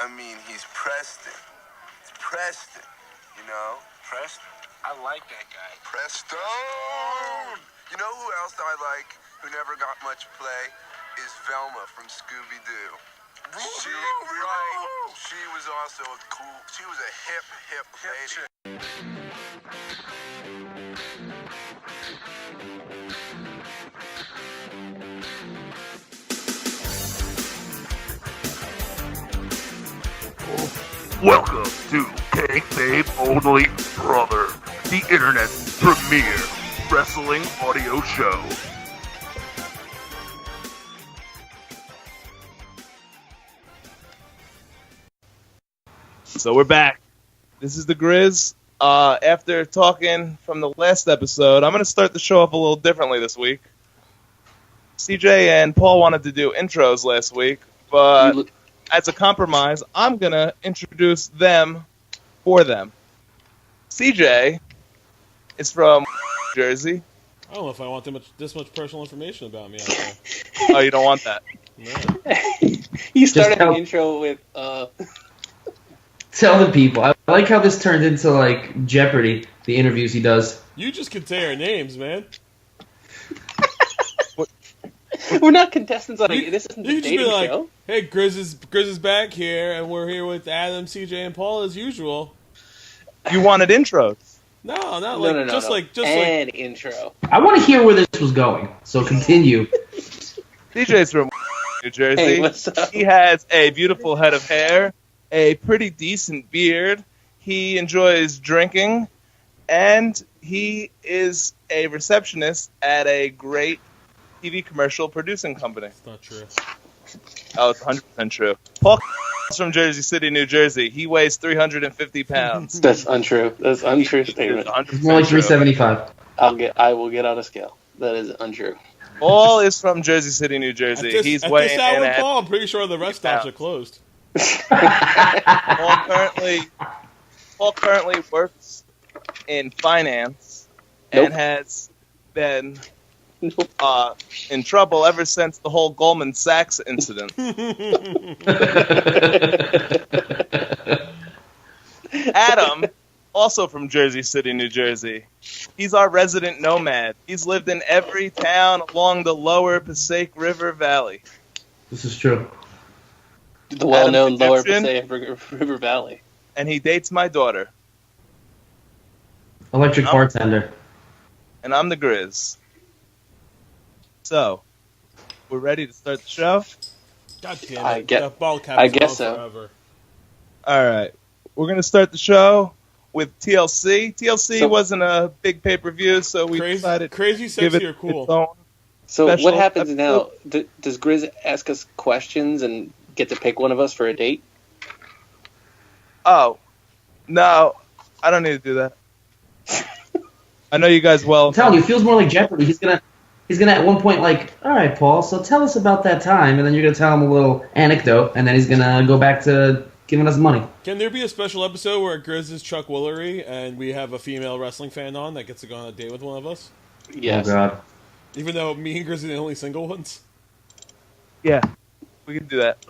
I mean, he's Preston. It's Preston, you know? Preston? I like that guy. Preston! You know who else I like, who never got much play, is Velma from Scooby-Doo. She was also she was a hip lady. Welcome to Kayfabe Only, brother, the internet's premier wrestling audio show. So we're back. This is the Grizz. After talking from the last episode, I'm going to start the show up a little differently this week. CJ and Paul wanted to do intros last week, but as a compromise, I'm going to introduce them for them. CJ is from Jersey. I don't know if I want this much personal information about me out there. Oh, you don't want that? No. You started the intro with, Tell the people. I like how this turned into, like, Jeopardy, the interviews he does. You just can say our names, man. We're not contestants on it. This isn't You the can just be dating like, show. hey, Grizz is back here, and we're here with Adam, CJ, and Paul as usual. You wanted intros. No, not No, like, just like an intro. I want to hear where this was going, so continue. CJ's from New Jersey. Hey, what's up? He has a beautiful head of hair, a pretty decent beard. He enjoys drinking, and he is a receptionist at a great TV commercial producing company. It's not true. Oh, it's 100% true. Paul is from Jersey City, New Jersey. He weighs 350 pounds. That's untrue. That's an untrue statement. It's more like 375. I will get on a scale. That is untrue. Paul is from Jersey City, New Jersey. He's at weighing this hour, in at Paul, I'm pretty sure the rest stops are closed. Paul currently works in finance and has been in trouble ever since the whole Goldman Sachs incident. Adam, also from Jersey City, New Jersey. He's our resident nomad. He's lived in every town along the lower Passaic River Valley. This is true. The well-known Adam lower Egyptian. Passaic River Valley. And he dates my daughter. Electric bartender. And I'm the Grizz. So, we're ready to start the show? God damn it. I guess so. Forever. All right. We're going to start the show with TLC. TLC wasn't a big pay-per-view, so we decided crazy, to give it sexy, or cool. its own So special what happens episode. now? Does Grizz ask us questions and get to pick one of us for a date? Oh, no. I don't need to do that. I know you guys well. I'm telling you, it feels more like Jeopardy. He's gonna at one point like, all right, Paul, so tell us about that time, and then you're gonna tell him a little anecdote, and then he's gonna go back to giving us money. Can there be a special episode where Grizz is Chuck Woolery and we have a female wrestling fan on that gets to go on a date with one of us? Yes. Oh God. Even though me and Grizz are the only single ones? Yeah, we can do that.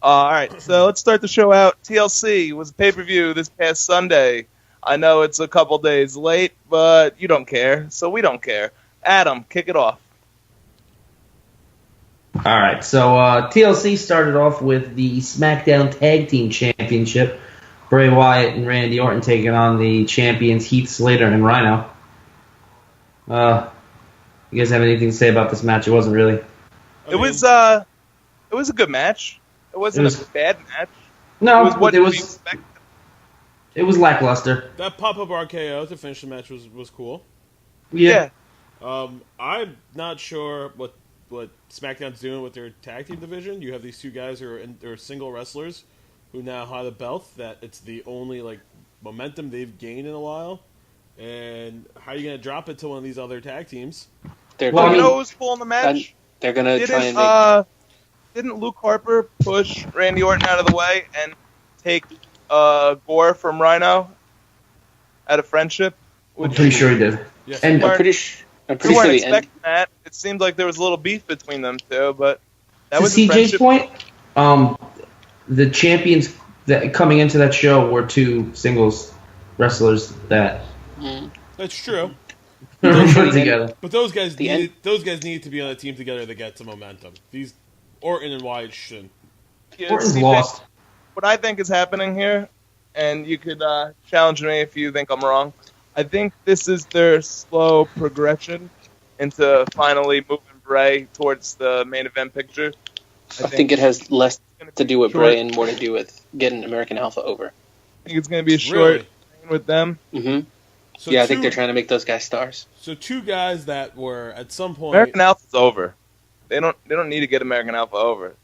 All right, so let's start the show out. TLC was a pay-per-view this past Sunday. I know it's a couple days late, but you don't care, so we don't care. Adam, kick it off. All right, so TLC started off with the Smackdown Tag Team Championship. Bray Wyatt and Randy Orton taking on the champions Heath Slater and Rhino. You guys have anything to say about this match? It wasn't really. It was a good match. It wasn't a bad match. No, it was what it we was. expected. It was lackluster. That pop-up RKO to finish the match was cool. Yeah. I'm not sure what SmackDown's doing with their tag team division. You have these two guys who are single wrestlers who now have the belt. That it's the only like momentum they've gained in a while. And how are you going to drop it to one of these other tag teams? You know who's pulling the match? They're going to try and make... Didn't Luke Harper push Randy Orton out of the way and take Gore from Rhino out of friendship? I'm pretty sure he did. Yes. And I'm pretty sure We weren't the expecting that. It seemed like there was a little beef between them two, but that to was CJ's friendship. point, the champions that coming into that show were two singles wrestlers that That's true. put together. But those guys need to be on a team together to get some momentum. These Orton and Wyatt shouldn't. Orton's lost. What I think is happening here, and you could challenge me if you think I'm wrong, I think this is their slow progression into finally moving Bray towards the main event picture. I think it has less to do with Bray and more to do with getting American Alpha over. I think it's going to be a short reign with them. Mm-hmm. So I think they're trying to make those guys stars. So two guys that were at some point American Alpha's over. They don't need to get American Alpha over.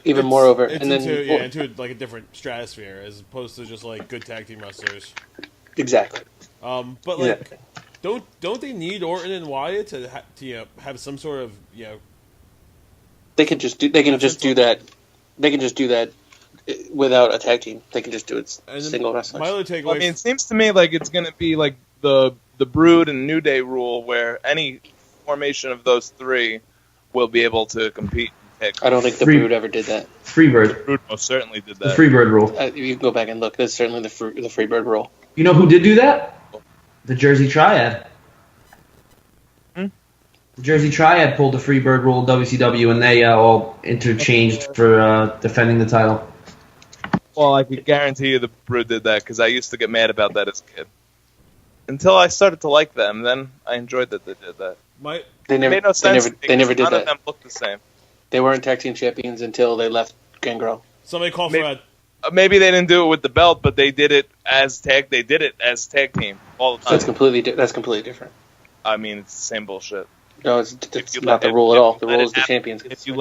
Even more over. It's and then into like a different stratosphere as opposed to just like good tag team wrestlers. Exactly. But like, don't they need Orton and Wyatt to have some sort of They can just do that. They can just do that without a tag team. They can just do it single wrestlers. My other takeaway. It seems to me like it's going to be like the Brood and New Day rule, where any formation of those three will be able to compete. I don't think the Brood ever did that. Freebird. The Brood most certainly did that. The Freebird rule. You can go back and look. That's certainly the Freebird rule. You know who did do that? The Jersey Triad. The Jersey Triad pulled the Freebird rule in WCW, and they all interchanged for defending the title. Well, I could guarantee you the Brood did that, because I used to get mad about that as a kid. Until I started to like them, then I enjoyed that they did that. They never, it made no sense. They never did none that. of them looked the same. They weren't tag team champions until they left Gangrel. Somebody call Fred. Maybe they didn't do it with the belt, but they did it as tag. They did it as tag team all the time. So that's completely different. I mean, it's the same bullshit. No, it's not the rule at all. The rule is the champions. If you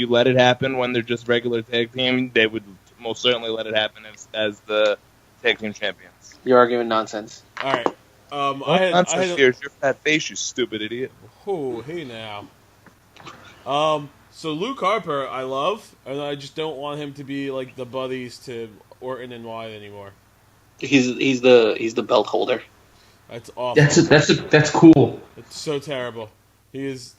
let it happen when they're just regular tag team, they would most certainly let it happen as the tag team champions. You're arguing nonsense. All right. Nonsense. Here's your fat face, you stupid idiot. Oh, hey now. So Luke Harper, I love, and I just don't want him to be like the buddies to Orton and Wyatt anymore. He's the belt holder. That's awful. That's cool. It's so terrible. He is.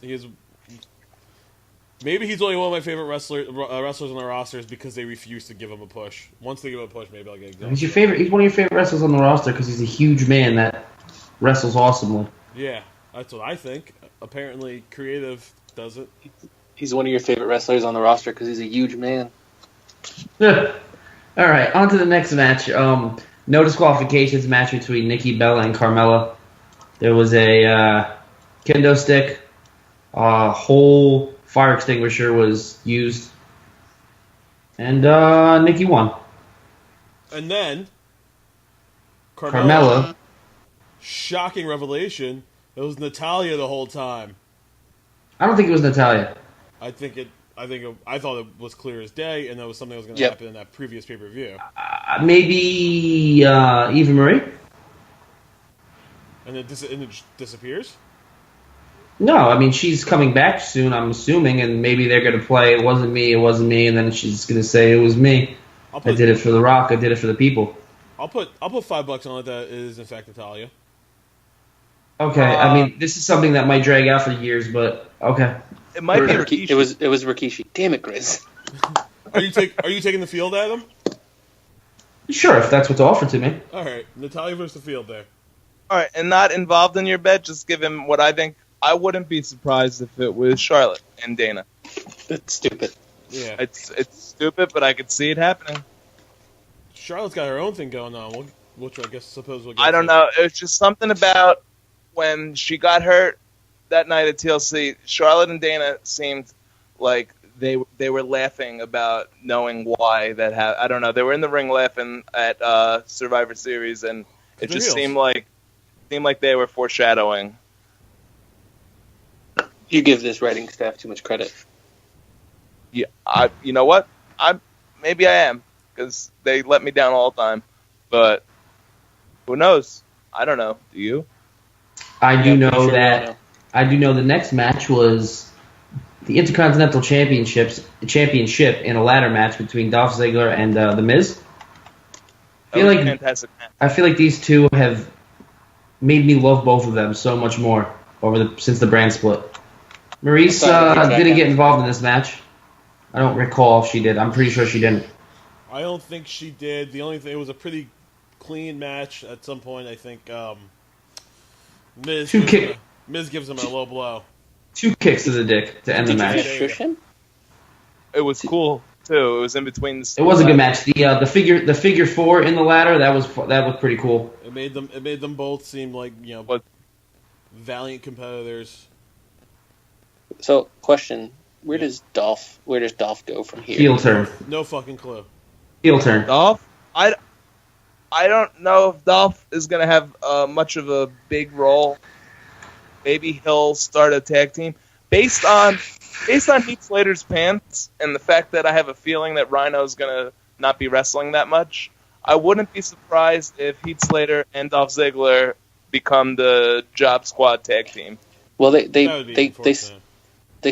Maybe he's only one of my favorite wrestlers on the rosters because they refuse to give him a push. Once they give him a push, maybe I'll get excited. He's one of your favorite wrestlers on the roster because he's a huge man that wrestles awesomely. Yeah, that's what I think. Apparently, creative does it. He's one of your favorite wrestlers on the roster because he's a huge man. All right, on to the next match. No disqualifications match between Nikki Bella and Carmella. There was a kendo stick. A whole fire extinguisher was used. And Nikki won. And then Carmella. Shocking revelation. It was Natalya the whole time. I don't think it was Natalya. I thought it was clear as day, and that was something that was going to happen in that previous pay-per-view. Maybe Eva Marie? And it disappears? No, I mean, she's coming back soon, I'm assuming, and maybe they're going to play it wasn't me, and then she's going to say it was me. I did it for The Rock, I did it for the people. I'll put $5 on it that it is, in fact, Natalya. Okay, I mean, this is something that might drag out for years, but okay. It might be Rikishi. It was Rikishi. Damn it, Grizz. Are you taking the field at him? Sure, if that's what's offered to me. All right, Natalya versus the field there. All right, and not involved in your bet. Just give him what I think. I wouldn't be surprised if it was Charlotte and Dana. That's stupid. Yeah, it's stupid, but I could see it happening. Charlotte's got her own thing going on, which I suppose we'll get I don't know. It's just something about when she got hurt that night at TLC. Charlotte and Dana seemed like they were laughing about knowing why that happened. I don't know. They were in the ring laughing at Survivor Series, and it just seemed like they were foreshadowing. You give this writing staff too much credit. Yeah, you know what? Maybe I am, because they let me down all the time. But who knows? I don't know. Do you? I do know the next match was the Intercontinental Championship in a ladder match between Dolph Ziggler and The Miz. Fantastic match. I feel like these two have made me love both of them so much more since the brand split. Maurice didn't get involved in this match. I don't recall if she did. I'm pretty sure she didn't. I don't think she did. The only thing, it was a pretty clean match at some point. I think Miz gives him a low blow. 2 kicks to the dick to end the match. It was cool too. It was in between. It was a good match. The figure 4 in the ladder, that was pretty cool. It made them both seem like, valiant competitors. So, question: Where does Dolph go from here? Heel turn. No fucking clue. Heel turn. Dolph? I don't know if Dolph is going to have much of a big role. Maybe he'll start a tag team. Based on Heath Slater's pants and the fact that I have a feeling that Rhino's going to not be wrestling that much, I wouldn't be surprised if Heath Slater and Dolph Ziggler become the Job Squad tag team. Well, they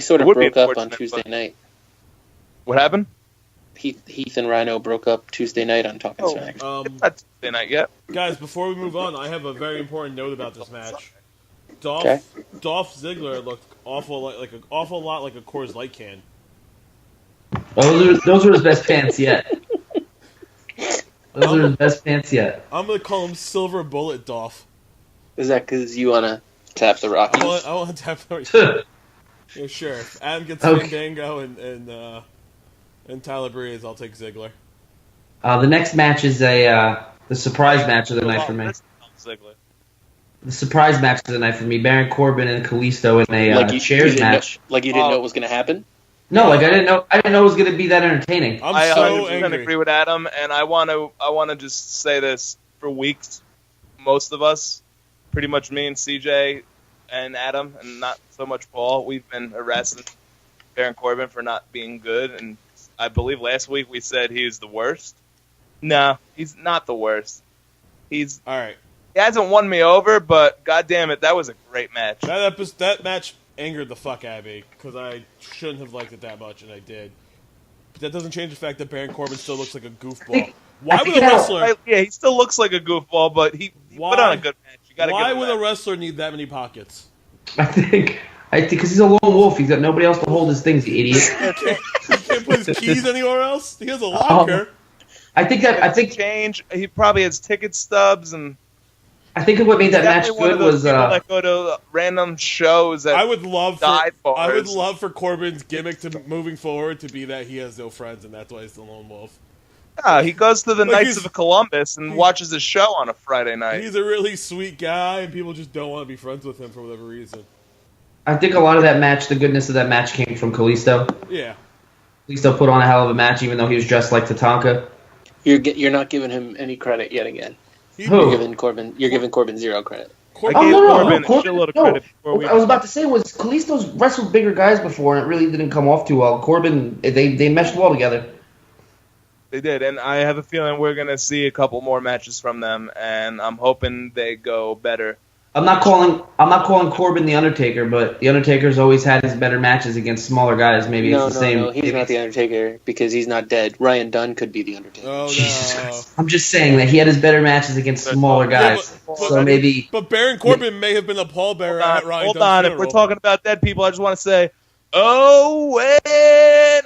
sort of broke up on Tuesday night. What happened? Heath and Rhino broke up Tuesday night on Talking Smack. It's not Tuesday night yet. Guys, before we move on, I have a very important note about this match. Dolph Ziggler looked an awful lot like a Coors Light can. Those were his best pants yet. I'm gonna call him Silver Bullet Dolph. Is that because you want to tap the Rockies? I want to tap the Rockies. Yeah, sure. If Adam gets Fandango and Tyler Breeze, I'll take Ziggler. The next match is the surprise match of the night for me. The surprise match of the night for me: Baron Corbin and Kalisto in a chairs match. You didn't know it was going to happen? No, I didn't know it was going to be that entertaining. I 100% agree with Adam, and I want to just say this: for weeks, most of us, pretty much me and CJ and Adam, and not so much Paul, we've been harassing Baron Corbin for not being good, and I believe last week we said he was the worst. No, he's not the worst. He's all right. He hasn't won me over, but goddamn it, that was a great match. That match angered the fuck out of me because I shouldn't have liked it that much, and I did. But that doesn't change the fact that Baron Corbin still looks like a goofball. Why would a wrestler? Yeah, he still looks like a goofball, but he put on a good match. Why would a wrestler need that many pockets? I think because he's a lone wolf. He's got nobody else to hold his things. You idiot. He can't put his keys anywhere else. He has a locker. I think change. He probably has ticket stubs and. I think what made that match good was that go to random shows. That I would love for Corbin's gimmick to moving forward to be that he has no friends and that's why he's the lone wolf. Yeah, he goes to the Knights of Columbus and watches a show on a Friday night. He's a really sweet guy, and people just don't want to be friends with him for whatever reason. I think a lot of that match, the goodness of that match, came from Kalisto. Yeah, Kalisto put on a hell of a match, even though he was dressed like Tatanka. You're not giving him any credit yet again. Who? You're giving Corbin zero credit. Corbin a shitload of credit before we. I was about to say was Kalisto's wrestled bigger guys before, and it really didn't come off too well. Corbin, they meshed well together. They did, and I have a feeling we're gonna see a couple more matches from them, and I'm hoping they go better. I'm not calling Corbin the Undertaker, but the Undertaker's always had his better matches against smaller guys. Maybe it's the same. No, he's not the Undertaker because he's not dead. Ryan Dunn could be the Undertaker. Oh, Jesus Christ. I'm just saying that he had his better matches against smaller guys. But Baron Corbin may have been a pallbearer at Ryan Dunn's funeral. If we're talking about dead people, I just want to say, Owen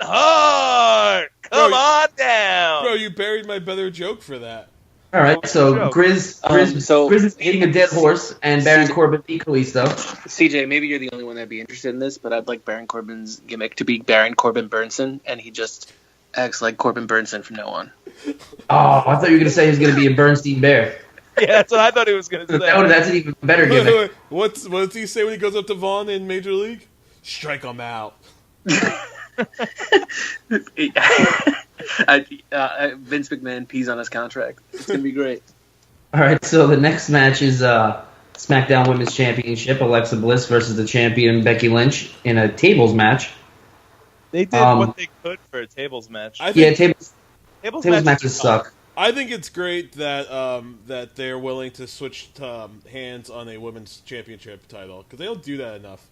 Hart, come on down. Bro, you buried my better joke for that. All right, so Grizz is eating a dead horse, and Baron Corbin beat Kalisto. CJ, maybe you're the only one that'd be interested in this, but I'd like Baron Corbin's gimmick to be Baron Corbin Burnson, and he just acts like Corbin Burnson from now on. Oh, I thought you were going to say he was going to be a Bernstein Bear. Yeah, that's what I thought he was going to say. That's an even better gimmick. What does he say when he goes up to Vaughn in Major League? Strike him out. Vince McMahon pees on his contract. It's going to be great. All right, so the next match is SmackDown Women's Championship, Alexa Bliss versus the champion Becky Lynch in a tables match. They did what they could for a tables match. Tables matches suck. I think it's great that that they're willing to switch hands on a women's championship title because they don't do that enough.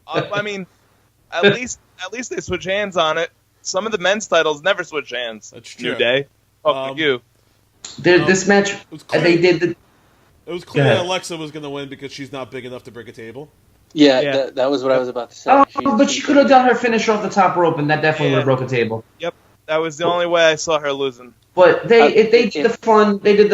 I mean, at least they switch hands on it. Some of the men's titles never switch hands. That's true. New Day. You. This match, they did the. It was clear that Alexa was going to win because she's not big enough to break a table. Yeah. That was what I was about to say. Oh, but she could have done her finish off the top rope, and that definitely would have broke a table. Yep, that was the only way I saw her losing. But they did the fun. They did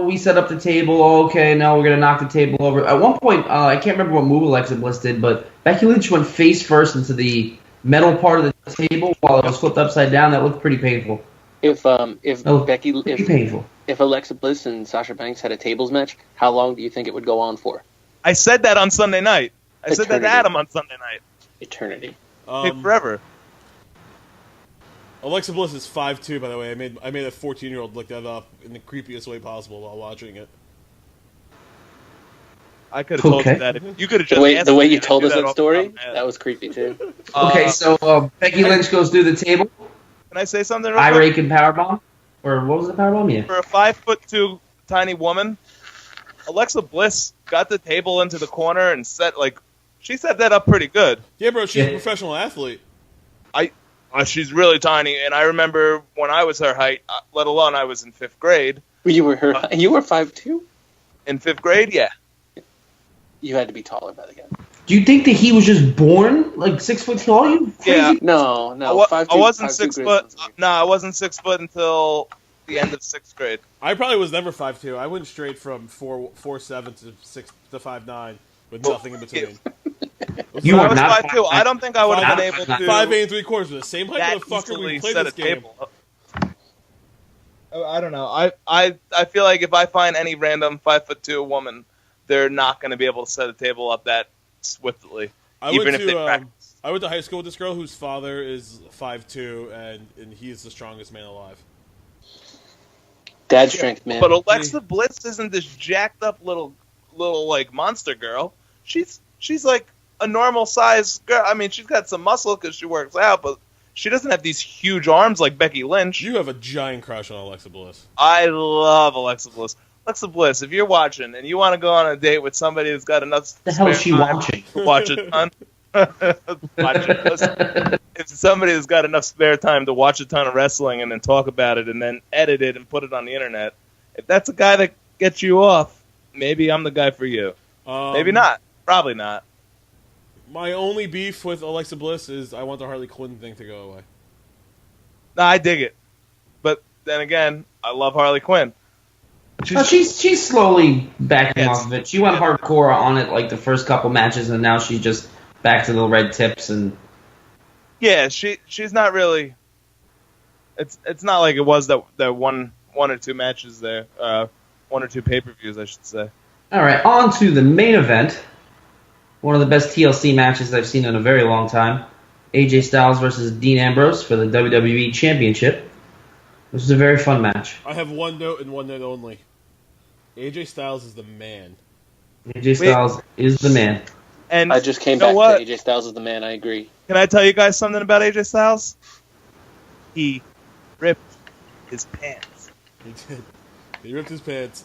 we set up the table. Okay, now we're gonna knock the table over. At one point, I can't remember what move Alexa Bliss did, but Becky Lynch went face first into the metal part of the table while it was flipped upside down. That looked pretty painful. If Painful. If Alexa Bliss and Sasha Banks had a tables match, how long do you think it would go on for? I said that on Sunday night. I said that to Adam on Sunday night. Eternity. Take forever. Alexa Bliss is 5'2", by the way. I made a 14-year-old look that up in the creepiest way possible while watching it. I could have told you that. You could have just the way you told us that story, that was creepy too. Okay, so Becky Lynch goes through the table. Can I say something real Eye quick? rake and powerbomb? Or what was the powerbomb? Yeah. For a 5'2" tiny woman, Alexa Bliss got the table into the corner and she set that up pretty good. Yeah, bro, she's a professional athlete. She's really tiny, and I remember when I was her height, let alone I was in 5th grade. You were 5'2"? In 5th grade, yeah. You had to be taller by the guy. Do you think that he was just born like 6 foot tall? You crazy? Yeah. No. 5'2", I wasn't 6 foot. No, I wasn't 6 foot until the end of 6th grade. I probably was never 5'2". I went straight from 4'7" to 5'9" with nothing in between. You I are was not 5'2". I don't think I would have been able to 5'8" and 3/4", the same height that of the fucker we easily played set this a game. table. I don't know. I feel like if I find any random 5'2" woman, they're not going to be able to set a table up that swiftly, even if they practice. I went to high school with this girl whose father is 5'2", and he is the strongest man alive. Dad strength, man. But Alexa Bliss isn't this jacked up little like monster girl. She's like a normal size girl. I mean, she's got some muscle because she works out, but she doesn't have these huge arms like Becky Lynch. You have a giant crush on Alexa Bliss. I love Alexa Bliss. Alexa Bliss, if you're watching and you want to go on a date with somebody who's got enough the hell is she watching? To watch a ton, if somebody has got enough spare time to watch a ton of wrestling and then talk about it and then edit it and put it on the internet, if that's a guy that gets you off, maybe I'm the guy for you. Maybe not. Probably not. My only beef with Alexa Bliss is I want the Harley Quinn thing to go away. No, I dig it. But then again, I love Harley Quinn. She's slowly backing off of it. She went hardcore on it like the first couple matches, and now she's just back to the red tips and. Yeah, she's not really. It's not like it was that one or two matches there, 1 or 2 pay-per-views, I should say. All right, on to the main event. One of the best TLC matches I've seen in a very long time. AJ Styles versus Dean Ambrose for the WWE Championship. This was a very fun match. I have one note and one note only. AJ Styles is the man. AJ Styles is the man. And I just came back to AJ Styles is the man. I agree. Can I tell you guys something about AJ Styles? He ripped his pants. He did. He ripped his pants.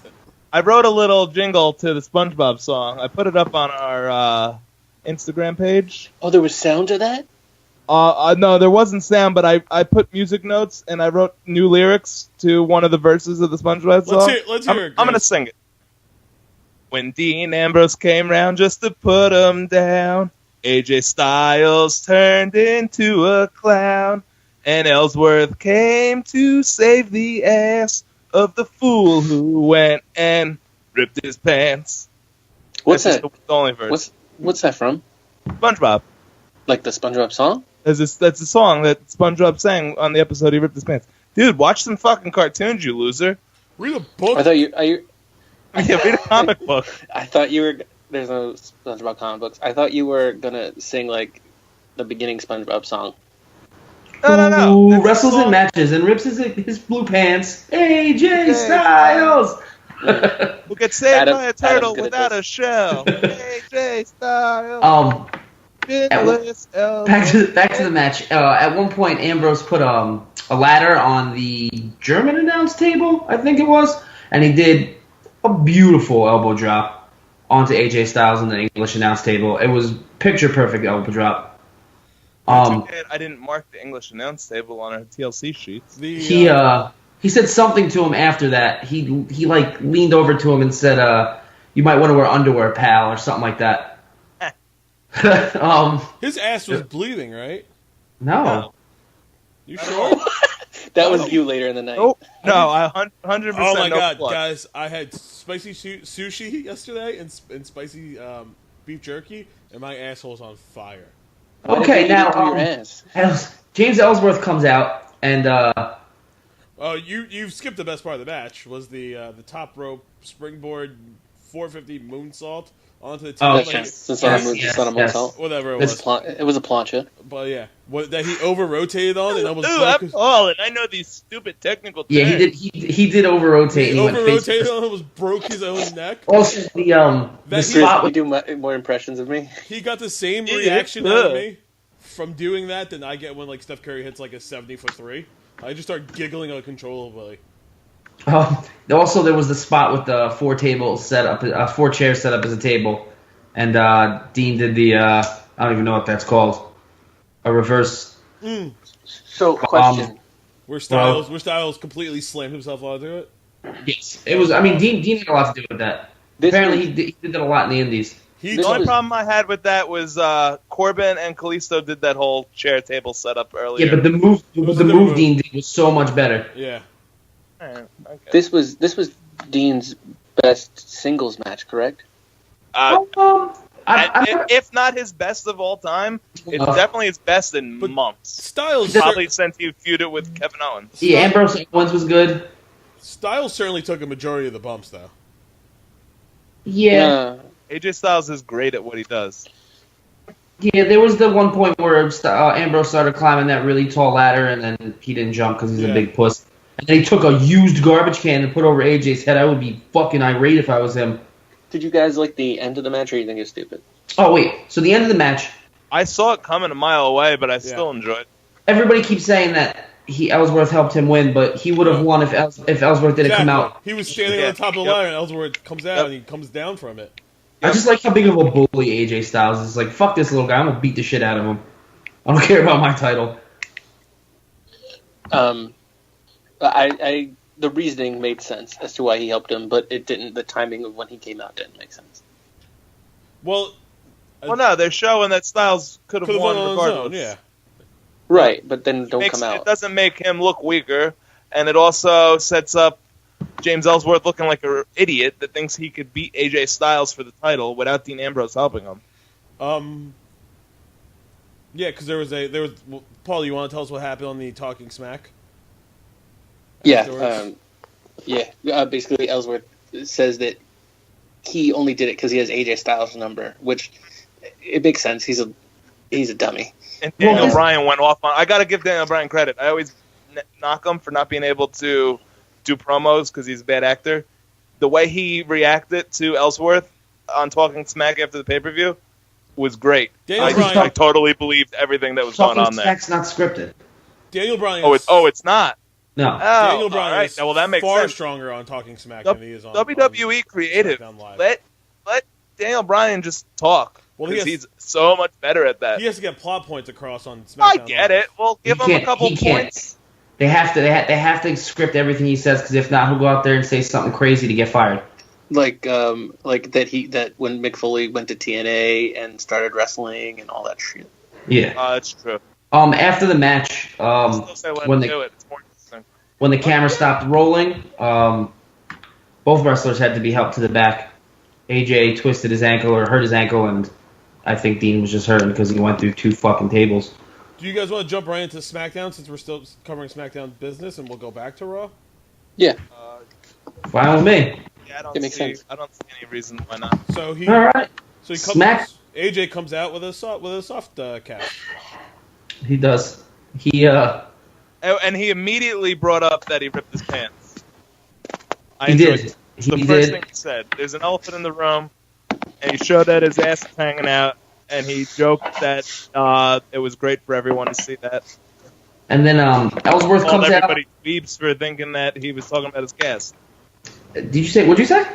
I wrote a little jingle to the SpongeBob song. I put it up on our Instagram page. Oh, there was sound to that? No, there wasn't sound, but I put music notes and I wrote new lyrics to one of the verses of the SpongeBob song. Let's hear it. I'm going to sing it. When Dean Ambrose came round just to put him down, AJ Styles turned into a clown, and Ellsworth came to save the ass of the fool who went and ripped his pants. What's that? That's the only verse. What's that from? SpongeBob. Like the SpongeBob song? That's a song that SpongeBob sang on the episode he ripped his pants. Dude, watch some fucking cartoons, you loser. Read a book. I thought you. Yeah, read a comic book. I thought you were. There's no SpongeBob comic books. I thought you were gonna sing like the beginning SpongeBob song. No. Who wrestles in matches and rips his blue pants. AJ Styles. Who gets saved by a turtle without a shell. AJ Styles. Back to the match. At one point, Ambrose put a ladder on the German announce table, I think it was, and he did a beautiful elbow drop onto AJ Styles on the English announce table. It was picture perfect elbow drop. I didn't mark the English announce table on our TLC sheets. He said something to him after that. He like leaned over to him and said, "You might want to wear underwear, pal," or something like that. His ass was bleeding, right? No. You sure? That was you later in the night. Nope. No, I 100%. Oh my no god, blood. guys! I had spicy sushi yesterday and spicy beef jerky, and my asshole's on fire. Okay, now your ass. James Ellsworth comes out and Oh, you've skipped the best part of the match. Was the top rope springboard 450 moonsault onto the Oh, table? Since I moved to Son of Whatever it This- was. It was a plancha. But yeah, that he over rotated on and almost Ooh, broke I'm his. Paul, and I know these stupid technical terms. yeah, he did over rotate. He He went over face rotated first. on and almost broke his own neck. Also, the That- spot You with do more impressions of me. He got the same Yeah, reaction yeah. out of me from doing that than I get when like Steph Curry hits like a 70-foot-3. I just start giggling uncontrollably. Also, there was the spot with the four tables set up, 4 chairs set up as a table, and Dean did the I don't even know what that's called, a reverse. So, question. Where Styles completely slammed himself onto it. Yes, it was. I mean, Dean had a lot to do with that. Apparently, he did that a lot in the Indies. The only problem I had with that was Corbin and Kalisto did that whole chair table setup earlier. Yeah, but the move Dean did was so much better. Yeah. Okay. This was Dean's best singles match, correct? If not his best of all time, it's definitely his best in But months. Styles Probably since he feuded with Kevin Owens. Yeah, Ambrose Owens was good. Styles certainly took a majority of the bumps though. Yeah. AJ Styles is great at what he does. Yeah, there was the one point where Ambrose started climbing that really tall ladder, and then he didn't jump because he's a big puss. And then he took a used garbage can and put over AJ's head. I would be fucking irate if I was him. Did you guys like the end of the match, or you think it's stupid? Oh, wait. So the end of the match, I saw it coming a mile away, but I still enjoyed it. everybody keeps saying that Ellsworth helped him win, but he would have won if Ellsworth didn't come out. He was standing on the top of the ladder, and Ellsworth comes out and he comes down from it. I just like how big of a bully AJ Styles is. Like, fuck this little guy. I'm going to beat the shit out of him. I don't care about my title. The reasoning made sense as to why he helped him, but it didn't. The timing of when he came out didn't make sense. Well, no, they're showing that Styles could have won on his regardless. own, yeah. Right, but then don't come It out. doesn't make him look weaker, and it also sets up James Ellsworth looking like an idiot that thinks he could beat AJ Styles for the title without Dean Ambrose helping him. Yeah, because there was well, Paul, you want to tell us what happened on the Talking Smack? Yeah, basically, Ellsworth says that he only did it because he has AJ Styles' number, which it makes sense. He's a dummy. And Daniel Bryan went off on. I got to give Daniel Bryan credit. I always knock him for not being able to do promos because he's a bad actor. The way he reacted to Ellsworth on Talking Smack after the pay-per-view was great. I totally believed everything that was going on there. Smack's not scripted. Daniel Bryan. It's not. No. Daniel Bryan right. is Well, that makes far sense. stronger on Talking Smack than he is on WWE creative. SmackDown Live. Let Daniel Bryan just talk. Well, Because he's so much better at that. He has to get plot points across on SmackDown. I get it. Well, give him a couple points. They have to script everything he says, because if not, he'll go out there and say something crazy to get fired. Like that when Mick Foley went to TNA and started wrestling and all that shit. Yeah. That's true. After the match, when the camera stopped rolling, both wrestlers had to be helped to the back. AJ twisted his ankle or hurt his ankle, and I think Dean was just hurting because he went through 2 fucking tables. Do you guys want to jump right into SmackDown since we're still covering SmackDown business, and we'll go back to Raw? Yeah. Fine with me. Yeah, I It makes sense. I don't see any reason why not. So All right. So AJ comes out with a soft cast. He does. And he immediately brought up that he ripped his pants. He did. The first thing he said. There's an elephant in the room, and he showed that his ass is hanging out, and he joked that it was great for everyone to see that. And then Ellsworth comes out. Everybody weeps for thinking that he was talking about his cast. What'd you say?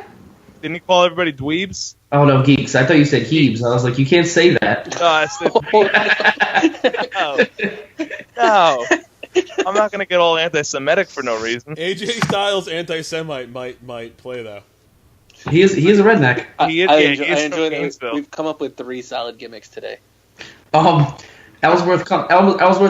Didn't he call everybody dweebs? Oh, no, geeks. I thought you said heebs. I was like, you can't say that. No, I said no. I'm not going to get all anti-Semitic for no reason. AJ Styles anti-Semite might play though. He is a redneck. He is, I yeah, enjoy, he is I enjoy from that Gainesville. we've come up with 3 solid gimmicks today. Ellsworth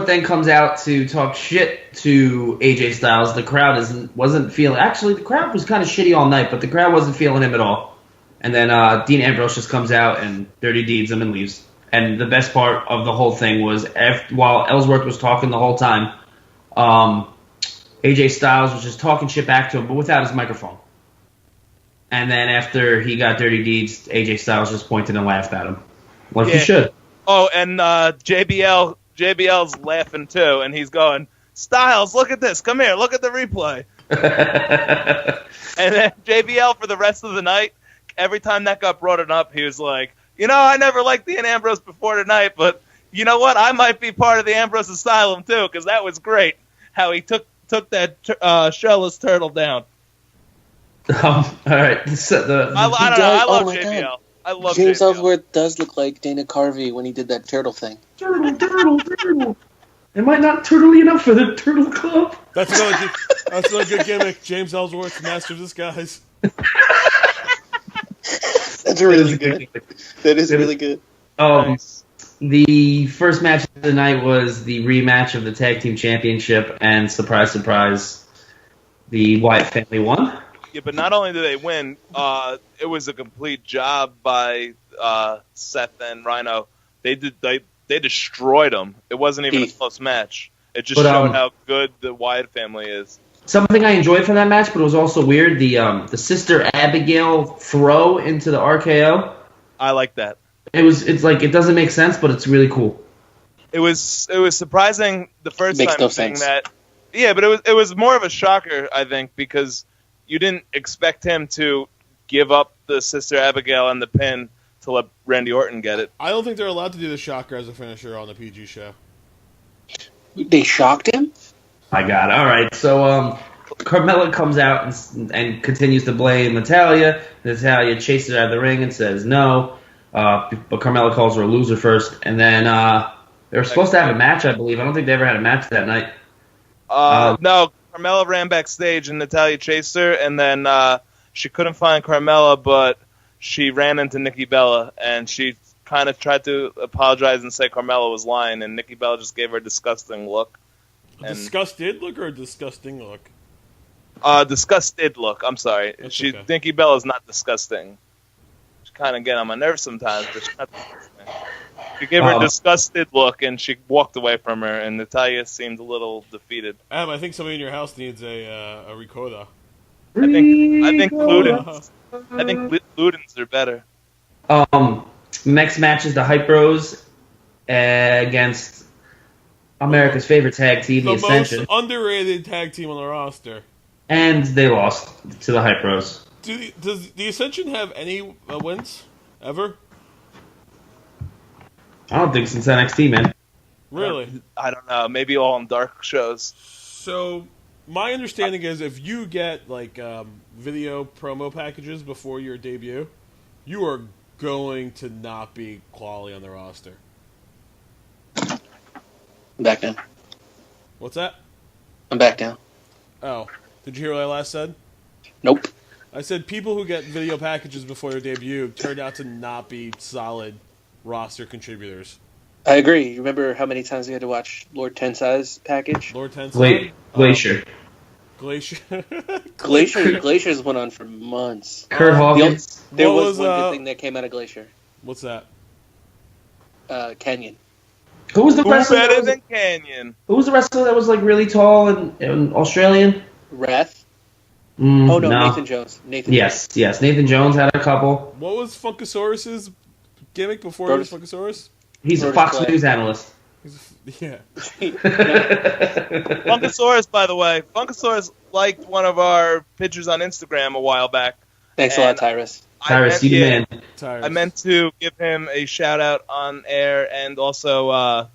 then comes out to talk shit to AJ Styles. The crowd wasn't feeling. Actually, the crowd was kind of shitty all night, but the crowd wasn't feeling him at all. And then Dean Ambrose just comes out and dirty deeds him and leaves. And the best part of the whole thing was while Ellsworth was talking the whole time, AJ Styles was just talking shit back to him, but without his microphone. And then after he got dirty deeds, AJ Styles just pointed and laughed at him. Like he should. Oh, and JBL's laughing too, and he's going, Styles, look at this. Come here, look at the replay. And then JBL for the rest of the night, every time that got brought up, he was like, I never liked Dean Ambrose before tonight, but you know what? I might be part of the Ambrose Asylum too, because that was great how he took that shellless turtle down. All right. I don't know. I love JBL. God. I love James JBL. Ellsworth does look like Dana Carvey when he did that turtle thing. Turtle. Am I not turtly enough for the Turtle Club? That's another good gimmick. James Ellsworth, Master of Disguise. That's really good. That is really good. Nice. The first match of the night was the rematch of the Tag Team Championship, and surprise, surprise, the Wyatt family won. Yeah, but not only did they win, it was a complete job by Seth and Rhino. They destroyed them. It wasn't even a close match. It just showed how good the Wyatt family is. Something I enjoyed from that match, but it was also weird, the Sister Abigail throw into the RKO. I like that. It's like it doesn't make sense, but it's really cool. It was surprising the first Makes time no seeing sense. that. Yeah, but it was more of a shocker, I think, because you didn't expect him to give up the Sister Abigail and the pin to let Randy Orton get it. I don't think they're allowed to do the shocker as a finisher on the PG show. They shocked him? I got it. All right, so Carmella comes out and continues to blame Natalya. Natalya chases her out of the ring and says no, but Carmella calls her a loser first. And then they were supposed to have a match, I believe. I don't think they ever had a match that night. No, Carmella ran backstage and Natalya chased her, and then she couldn't find Carmella, but she ran into Nikki Bella, and she kind of tried to apologize and say Carmella was lying, and Nikki Bella just gave her a disgusting look. A disgusted look or a disgusting look? Disgusted look. I'm sorry. That's okay. Nikki Bella's not disgusting. She kind of get on my nerves sometimes, but she's not disgusting. She gave her a disgusted look, and she walked away from her, and Natalya seemed a little defeated. Adam, I think somebody in your house needs a ricotta. I think Ludens. I think Ludens are better. Next match is the Hype Bros against America's favorite tag team, the The Ascension. most underrated tag team on the roster. And they lost to the Hype Bros. Does the Ascension have any wins ever? I don't think since NXT, man. Really? I don't know. Maybe all on dark shows. So, my understanding is if you get like video promo packages before your debut, you are going to not be quality on the roster. I'm back down. What's that? I'm back down. Oh, did you hear what I last said? Nope. I said people who get video packages before their debut turned out to not be solid roster contributors. I agree. You remember how many times we had to watch Lord Tensai's package? Lord Tensai? Glacier. Glacier. Glacier's went on for months. Kurt Hawkins. There What was was, one good thing that came out of Glacier. What's that? Canyon. Who was the Who wrestler? better than Canyon? Who was the wrestler that was like really tall and Australian? Wrath? Mm, Oh, no, Nathan Jones. Yes. Nathan Jones had a couple. What was Funkasaurus's gimmick before he was Funkasaurus? He's a Brodus Fox Clay. News analyst. Yeah. Funkasaurus, by the way. Funkasaurus liked one of our pictures on Instagram a while back. Thanks a lot, Tyrus. Tyrus, you the man. I meant to give him a shout out on air and also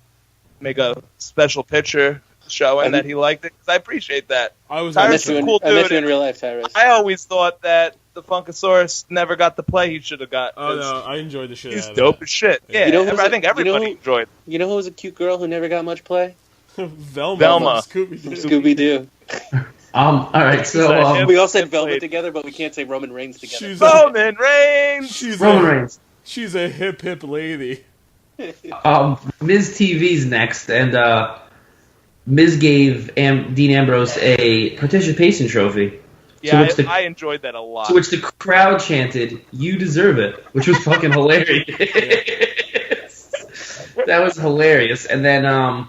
make a special picture showing that he liked it, because I appreciate that. I Tyrus is a cool I met dude. you in real life, Tyrus. I always thought that the Funkasaurus never got the play he should have got. Oh no, I enjoyed the shit He's out of dope that. as shit. Yeah, You know who's I think everybody enjoyed it. You know who was a cute girl who never got much play? Velma. Velma. From Scooby-Doo. All right, so We all said Velma together, but we can't say Roman Reigns together. She's Roman Reigns. Roman Reigns. She's a hip lady. Miz TV's next, and Miz gave Dean Ambrose a participation trophy. Yeah, I enjoyed that a lot. To which the crowd chanted, "You deserve it," which was fucking hilarious. That was hilarious. And then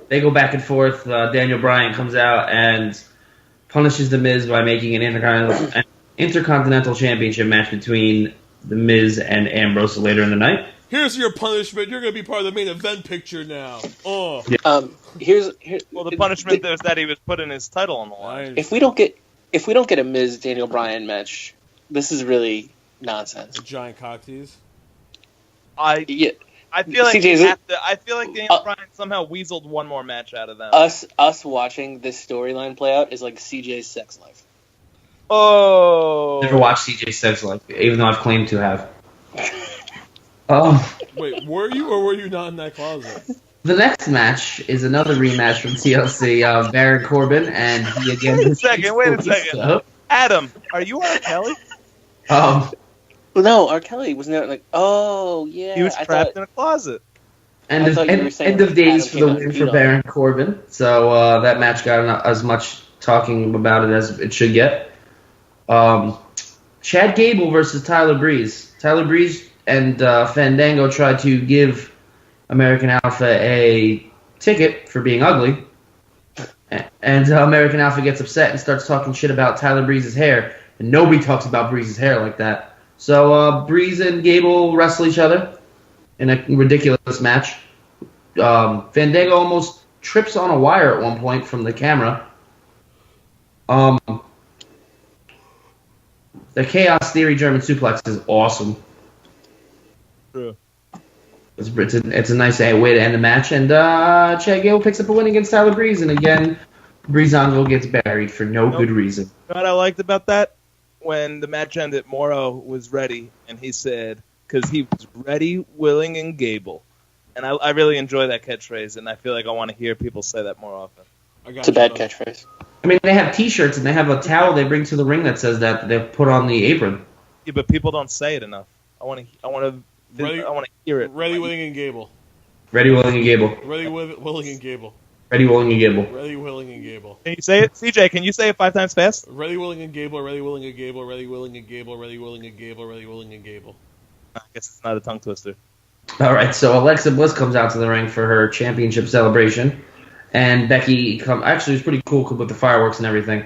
they go back and forth. Daniel Bryan comes out and punishes The Miz by making an Intercontinental Championship match between The Miz and Ambrose later in the night. Here's your punishment. You're going to be part of the main event picture now. Oh. Yeah. Well, the punishment is that he was putting his title on the line. If we don't get a Miz Daniel Bryan match, this is really nonsense. A giant cock tease. I feel like Daniel Bryan somehow weaseled one more match out of them. Us watching this storyline play out is like CJ's sex life. Oh. Never watched CJ's sex life, even though I've claimed to have. Wait, were you or were you not in that closet? The next match is another rematch from TLC. Baron Corbin and he again. Wait a second. Adam, are you R. Kelly? Well, no, R. Kelly was never like. Oh yeah, he was trapped in a closet. End of days for the win for Baron Corbin. So that match got as much talking about it as it should get. Chad Gable versus Tyler Breeze. Tyler Breeze and Fandango tried to give American Alpha a ticket for being ugly. And American Alpha gets upset and starts talking shit about Tyler Breeze's hair. And nobody talks about Breeze's hair like that. So Breeze and Gable wrestle each other in a ridiculous match. Fandango almost trips on a wire at one point from the camera. The Chaos Theory German suplex is awesome. True. It's a nice way to end the match, and Chad Gable picks up a win against Tyler Breeze, and again, Breezango gets buried for no good reason. You know what I liked about that? When the match ended, Morrow was ready, and he said, because he was ready, willing, and Gable. And I really enjoy that catchphrase, and I feel like I want to hear people say that more often. It's a bad catchphrase. I mean, they have T-shirts, and they have a towel they bring to the ring that says that they put on the apron. Yeah, but people don't say it enough. I want to hear it. Ready, willing, and Gable. Ready, willing, and Gable. Ready, willing, and Gable. Ready, willing, and Gable. Ready, willing, and Gable. Can you say it? CJ, can you say it 5 times fast? Ready, willing, and Gable. Ready, willing, and Gable. Ready, willing, and Gable. Ready, willing, and Gable. Ready, willing, and Gable. I guess it's not a tongue twister. All right, so Alexa Bliss comes out to the ring for her championship celebration, and Becky actually, it was pretty cool with the fireworks and everything.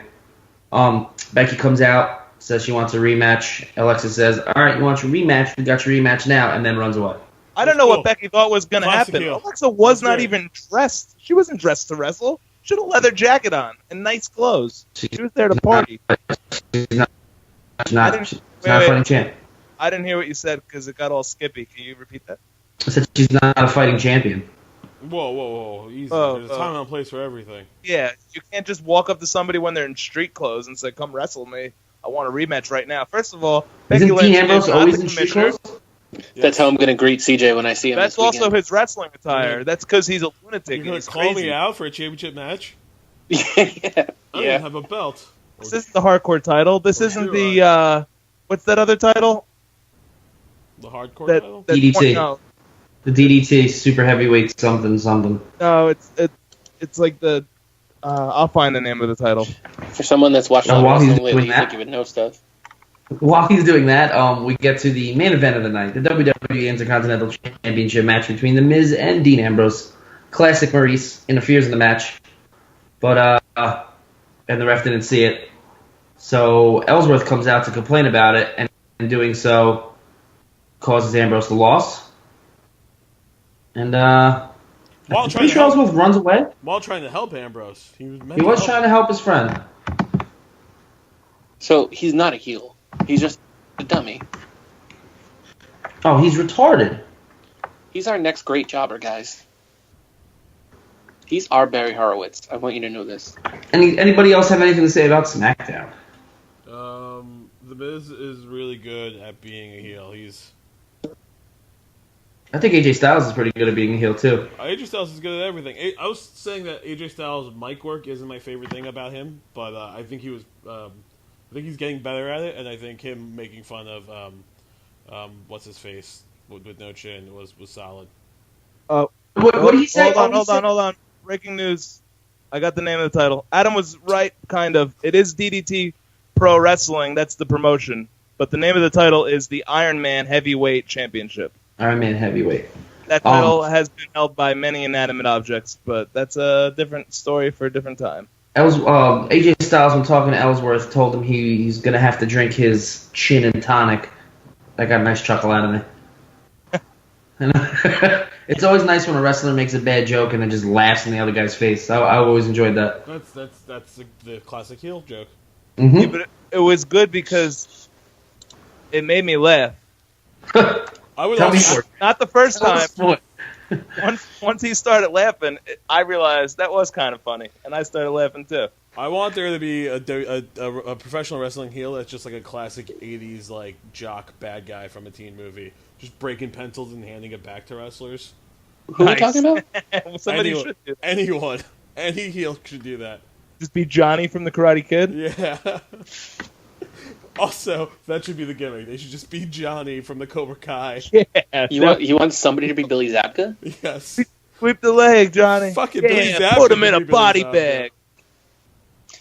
Becky comes out, says she wants a rematch. Alexa says, "All right, you want your rematch? We got your rematch now," and then runs away. I don't know what Becky thought was going to happen. Heel. Alexa was not even dressed. She wasn't dressed to wrestle. She had a leather jacket on and nice clothes. She was there to party. She's not fighting champ. I didn't hear what you said because it got all skippy. Can you repeat that? I said she's not a fighting champion. Whoa. Easy. There's a time and place for everything. Yeah, you can't just walk up to somebody when they're in street clothes and say, "Come wrestle me. I want a rematch right now." First of all, Becky Isn't Lynch Dean Ambrose is not always the in street commissioner. clothes? Yes. That's how I'm going to greet CJ when I see him. That's this weekend. also his wrestling attire. That's because he's a lunatic. You're going He's to call crazy. me out for a championship match? yeah. I don't have a belt. This isn't the hardcore title. This isn't the what's that other title? The hardcore title? DDT. No, The DDT super heavyweight something. no, it's like the. I'll find the name of the title. For someone that's watched While he's wrestling lately, doing you that- think you would know stuff. While he's doing that, we get to the main event of the night, the WWE Intercontinental Championship match between The Miz and Dean Ambrose. Classic Maurice interferes in the match, but and the ref didn't see it. So Ellsworth comes out to complain about it, and in doing so, causes Ambrose the loss. And pretty sure Ellsworth runs away. While trying to help Ambrose. He was trying to help his friend. So he's not a heel. He's just a dummy. Oh, he's retarded. He's our next great jobber, guys. He's our Barry Horowitz. I want you to know this. Anybody else have anything to say about SmackDown? The Miz is really good at being a heel. I think AJ Styles is pretty good at being a heel too. AJ Styles is good at everything. I was saying that AJ Styles' mic work isn't my favorite thing about him, but I think he was. I think he's getting better at it, and I think him making fun of what's his face with no chin was solid. What did he say? Hold on. Breaking news. I got the name of the title. Adam was right, kind of. It is DDT Pro Wrestling. That's the promotion. But the name of the title is the Iron Man Heavyweight Championship. Iron Man Heavyweight. That title has been held by many inanimate objects, but that's a different story for a different time. AJ Styles, when talking to Ellsworth, told him he's going to have to drink his chin and tonic. That got a nice chuckle out of me. It's always nice when a wrestler makes a bad joke and then just laughs in the other guy's face. I always enjoyed that. That's the classic heel joke. Mm-hmm. Yeah, but it was good because it made me laugh. I would also, not the first time. Once he started laughing, I realized that was kind of funny, and I started laughing too. I want there to be a professional wrestling heel that's just like a classic '80s like jock bad guy from a teen movie, just breaking pencils and handing it back to wrestlers. Who are we talking about? Somebody should do that. Anyone, any heel should do that. Just be Johnny from the Karate Kid. Yeah. Also, that should be the gimmick. They should just be Johnny from the Cobra Kai. Yeah. You want somebody to be Billy Zabka? Yes. Sweep the leg, Johnny. Fucking Billy Zabka. Put him in a Billy body Zabka. bag.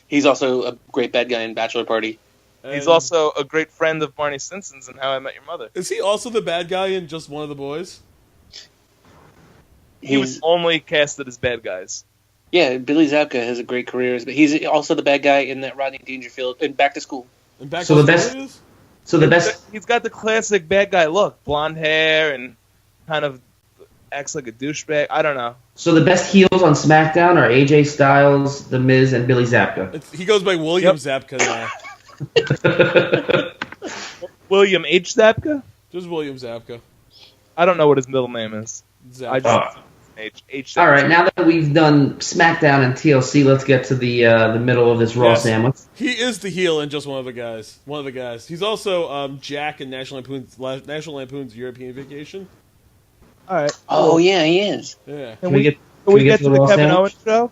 He's also a great bad guy in Bachelor Party. He's also a great friend of Barney Stinson's in How I Met Your Mother. Is he also the bad guy in Just One of the Boys? He was only casted as bad guys. Yeah, Billy Zabka has a great career, but he's also the bad guy in that Rodney Dangerfield in Back to School. And back So to the best- Boys? So the best. He's got the classic bad guy look, blonde hair, and kind of acts like a douchebag. I don't know. So the best heels on SmackDown are AJ Styles, The Miz, and Billy Zabka. He goes by William Zabka now. William H. Zabka? Just William Zabka. I don't know what his middle name is. Zabka. I just H. All right, now that we've done SmackDown and TLC, let's get to the middle of this Raw Yes. sandwich. He is the heel and just one of the guys. One of the guys. He's also Jack in National Lampoon's European Vacation. All right. Oh, yeah, he is. Yeah. Can we get can we to the Raw Kevin sandwich? Owens show?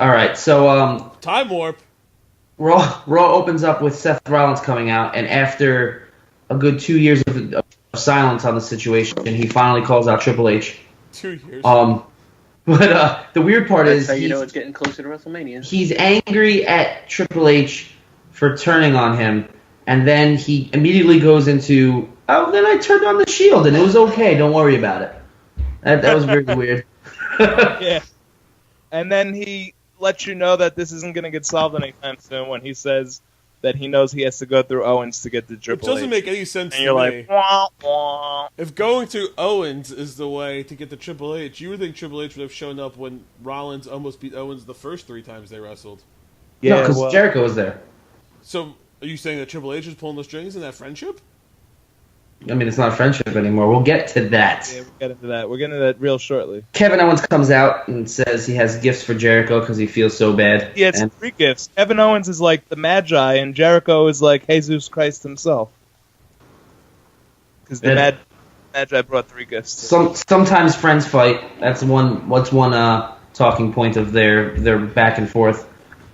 All right, so Time warp. Raw opens up with Seth Rollins coming out, and after a good 2 years of silence on the situation, he finally calls out Triple H. 2 years. But the weird part That's is how you know it's getting closer to WrestleMania. he's angry at Triple H for turning on him, and then he immediately goes into, oh, then I turned on the Shield, and it was okay, don't worry about it. That was really weird. Yeah. And then he lets you know that this isn't going to get solved anytime soon when he says that he knows he has to go through Owens to get the It Triple H. doesn't make any sense And to you're me. like, wah, wah. If going to Owens is the way to get the Triple H, you would think Triple H would have shown up when Rollins almost beat Owens the first 3 times they wrestled. No, Yeah, because well, Jericho was there. So, are you saying that Triple H is pulling the strings in that friendship? I mean, it's not friendship anymore. We'll get to that. yeah, we'll get into that. We're getting to that real shortly. Kevin Owens comes out and says he has gifts for Jericho because he feels so bad. Yeah, it's And 3 gifts. Kevin Owens is like the Magi, and Jericho is like Jesus Christ himself. Because the Yeah. Magi brought 3 gifts. sometimes friends fight. That's one talking point of their back and forth.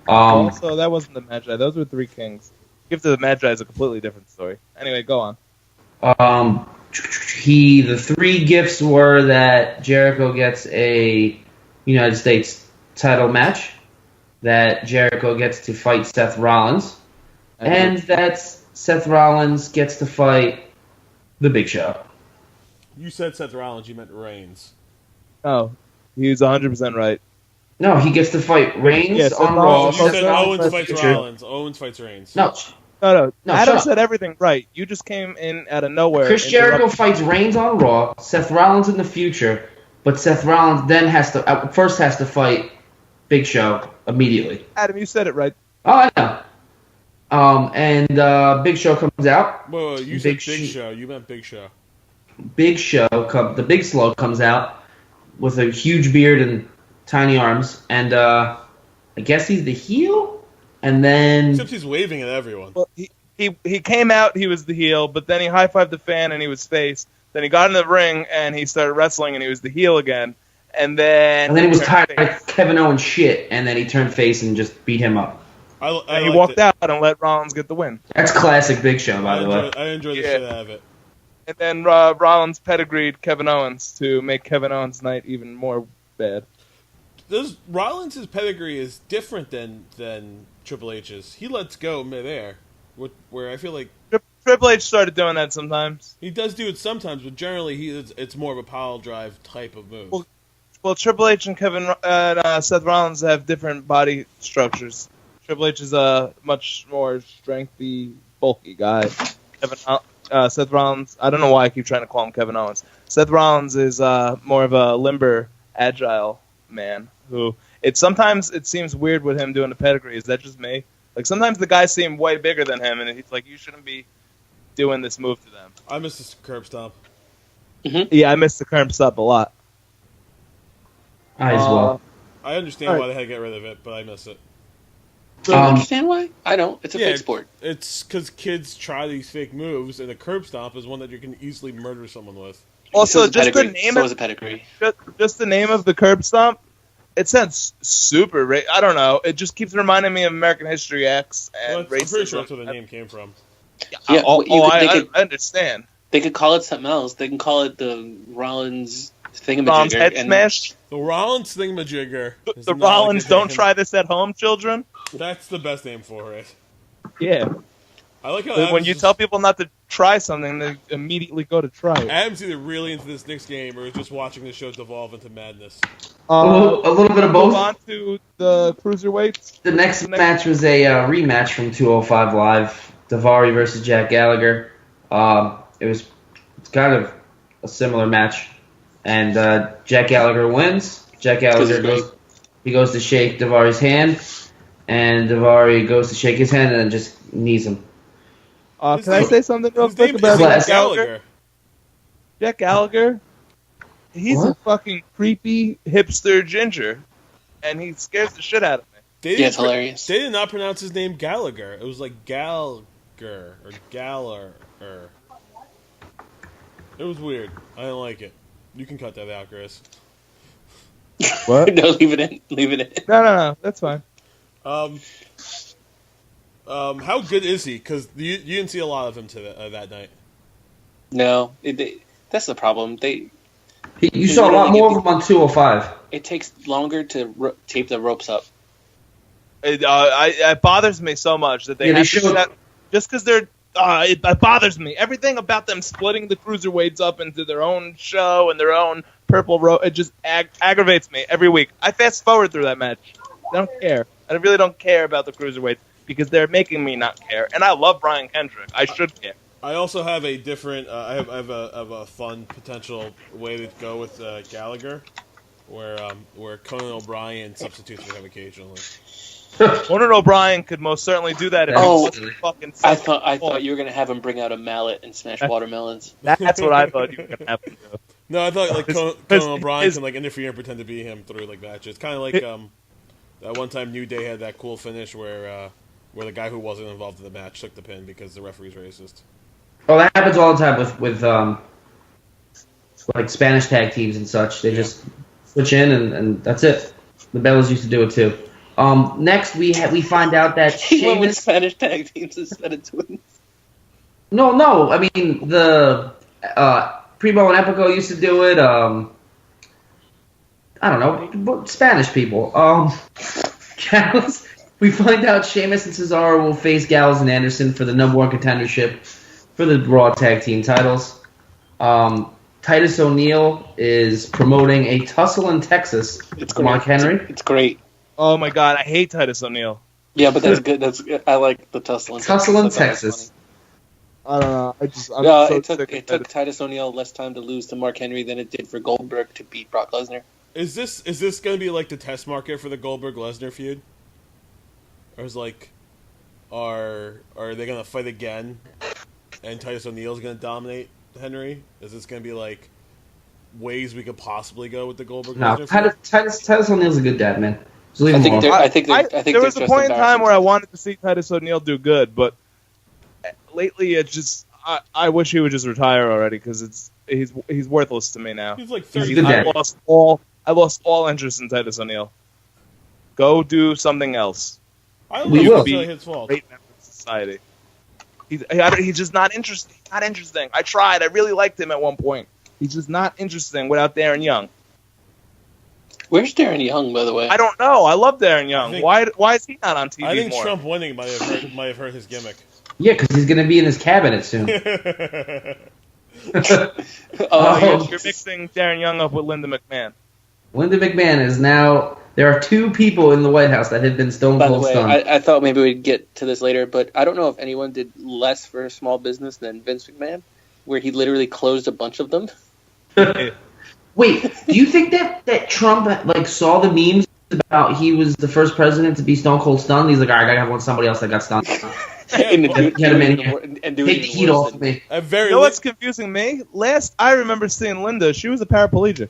Also, that wasn't the Magi. Those were 3 kings. Gift of the Magi is a completely different story. Anyway, go on. The 3 gifts were that Jericho gets a United States title match, that Jericho gets to fight Seth Rollins, and that Seth Rollins gets to fight the Big Show. You said Seth Rollins, you meant Reigns. Oh, he's 100% right. No, he gets to fight Reigns Yeah, Seth on Raw. Rollins- You Seth said Rollins Owens fights fights Future. Rollins. Owens fights Reigns. No, No, No, Adam shut up. said everything right. You just came in out of nowhere. Chris Jericho interrupted. fights Reigns on Raw, Seth Rollins in the future, but Seth Rollins then has to fight Big Show immediately. Adam, you said it right. Oh, I know. And Big Show comes out. Whoa, you said Big Big Sh- Show. You meant Big Show. The Big Slow comes out with a huge beard and tiny arms, and I guess he's the heel. And then Except he's waving at everyone. Well, he came out, he was the heel, but then he high-fived the fan and he was face. Then he got in the ring and he started wrestling and he was the heel again. And then he was tired of Kevin Owens shit, and then he turned face and just beat him up. And he walked out and let Rollins get the win. That's classic Big Show, by the way. I enjoyed the shit out of it. And then Rollins pedigreed Kevin Owens to make Kevin Owens' night even more bad. Rollins' pedigree is different than Triple H's. He lets go midair, where I feel like Triple H started doing that sometimes. He does do it sometimes, but generally it's more of a pile drive type of move. Well, Triple H and Seth Rollins have different body structures. Triple H is a much more strengthy, bulky guy. Seth Rollins, I don't know why I keep trying to call him Kevin Owens. Seth Rollins is more of a limber, agile man who sometimes it seems weird with him doing the pedigree. Is that just me? Like sometimes the guys seem way bigger than him, and he's like, you shouldn't be doing this move to them. I miss this curb stomp. Mm-hmm. Yeah, I miss the curb stomp a lot. I as well. I understand why they had to get rid of it, but I miss it. Do you understand why? I don't. It's a fake sport. It's because kids try these fake moves, and the curb stomp is one that you can easily murder someone with. Also, just the name so is a pedigree. Just the name of the curb stomp. It sounds super. I don't know. It just keeps reminding me of American History X and racism. I'm pretty sure that's where the name came from. Yeah, I understand. They could call it something else. They can call it the Rollins thingamajigger. Rollins head smash. The Rollins thingamajigger. The Rollins don't try this at home, children. That's the best name for it. Yeah. I like how when you tell people not to try something, they immediately go to try it. Adam's either really into this Knicks game or is just watching the show devolve into madness. A little bit of both. Move on to the cruiserweights. The next match was a rematch from 205 Live. Daivari versus Jack Gallagher. It's kind of a similar match, and Jack Gallagher wins. Jack Gallagher goes to shake Daivari's hand, and Daivari goes to shake his hand and then just knees him. Can I say something real quick about Jack Gallagher? Jack Gallagher, he's a fucking creepy hipster ginger, and he scares the shit out of me. It's hilarious. They did not pronounce his name Gallagher. It was like Gallagher or Galler. It was weird. I didn't like it. You can cut that out, Chris. What? No, leave it in. Leave it in. No, that's fine. How good is he? Because you didn't see a lot of him that night. No, that's the problem. You saw a lot more of him on 205. It takes longer to tape the ropes up. It bothers me so much that they have to do that just because they're. It bothers me. Everything about them splitting the cruiserweights up into their own show and their own purple rope, it just aggravates me every week. I fast forward through that match. I don't care. I really don't care about the cruiserweights because they're making me not care. And I love Brian Kendrick. I should care. I also have a different. I have a fun potential way to go with Gallagher, where Conan O'Brien substitutes for him occasionally. Conan O'Brien could most certainly do that. I thought you were going to have him bring out a mallet and smash watermelons. That's what I thought you were going to have to do. No, I thought like Conan O'Brien can like interfere and pretend to be him through like matches. Kind of like that one time New Day had that cool finish where the guy who wasn't involved in the match took the pin because the referee's racist. Well, that happens all the time with like Spanish tag teams and such. They just switch in and that's it. The Bellas used to do it too. Next, we find out that He went with Sheamus. Spanish tag teams instead of twins. No. I mean the Primo and Epico used to do it. I don't know, Spanish people. Gallows. We find out Sheamus and Cesaro will face Gallows and Anderson for the #1 contendership for the Raw Tag Team titles. Titus O'Neil is promoting a tussle in Texas with Mark Henry. It's great. Oh my god, I hate Titus O'Neil. Yeah, but that's good. I like the tussle in Texas. Tussle in Texas. I don't know. It took Titus O'Neil less time to lose to Mark Henry than it did for Goldberg to beat Brock Lesnar. Is this going to be like the test market for the Goldberg Lesnar feud? Or is like, are they going to fight again, and Titus O'Neil's going to dominate Henry? Is this going to be like ways we could possibly go with the Goldberg Lesnar feud? Titus O'Neil's a good dad, man. I think there was a point in time where I wanted to see Titus O'Neil do good, but lately it just I wish he would just retire already because he's worthless to me now. He's like He's 30. good I dad. lost all interest in Titus O'Neil. Go do something else. I don't We think will. it's really his fault. Great member of society. He's just not interesting. Not interesting. I tried. I really liked him at one point. He's just not interesting without Darren Young. Where's Darren Young, by the way? I don't know. I love Darren Young. I think- Why is he not on TV I think more? Trump winning might have hurt his gimmick. Yeah, because he's going to be in his cabinet soon. You're mixing Darren Young up with Linda McMahon. Linda McMahon is now. There are 2 people in the White House that have been stone By the cold way, stunned. I thought maybe we'd get to this later, but I don't know if anyone did less for a small business than Vince McMahon, where he literally closed a bunch of them. Wait, do you think that Trump saw the memes about he was the first president to be stone cold stunned? He's like, all right, I gotta have somebody else that got stunned. And to do- Get him in do here. it and do it Take the even heat worse off than- me. At very You know le- what's confusing me? Last I remember seeing Linda, she was a paraplegic.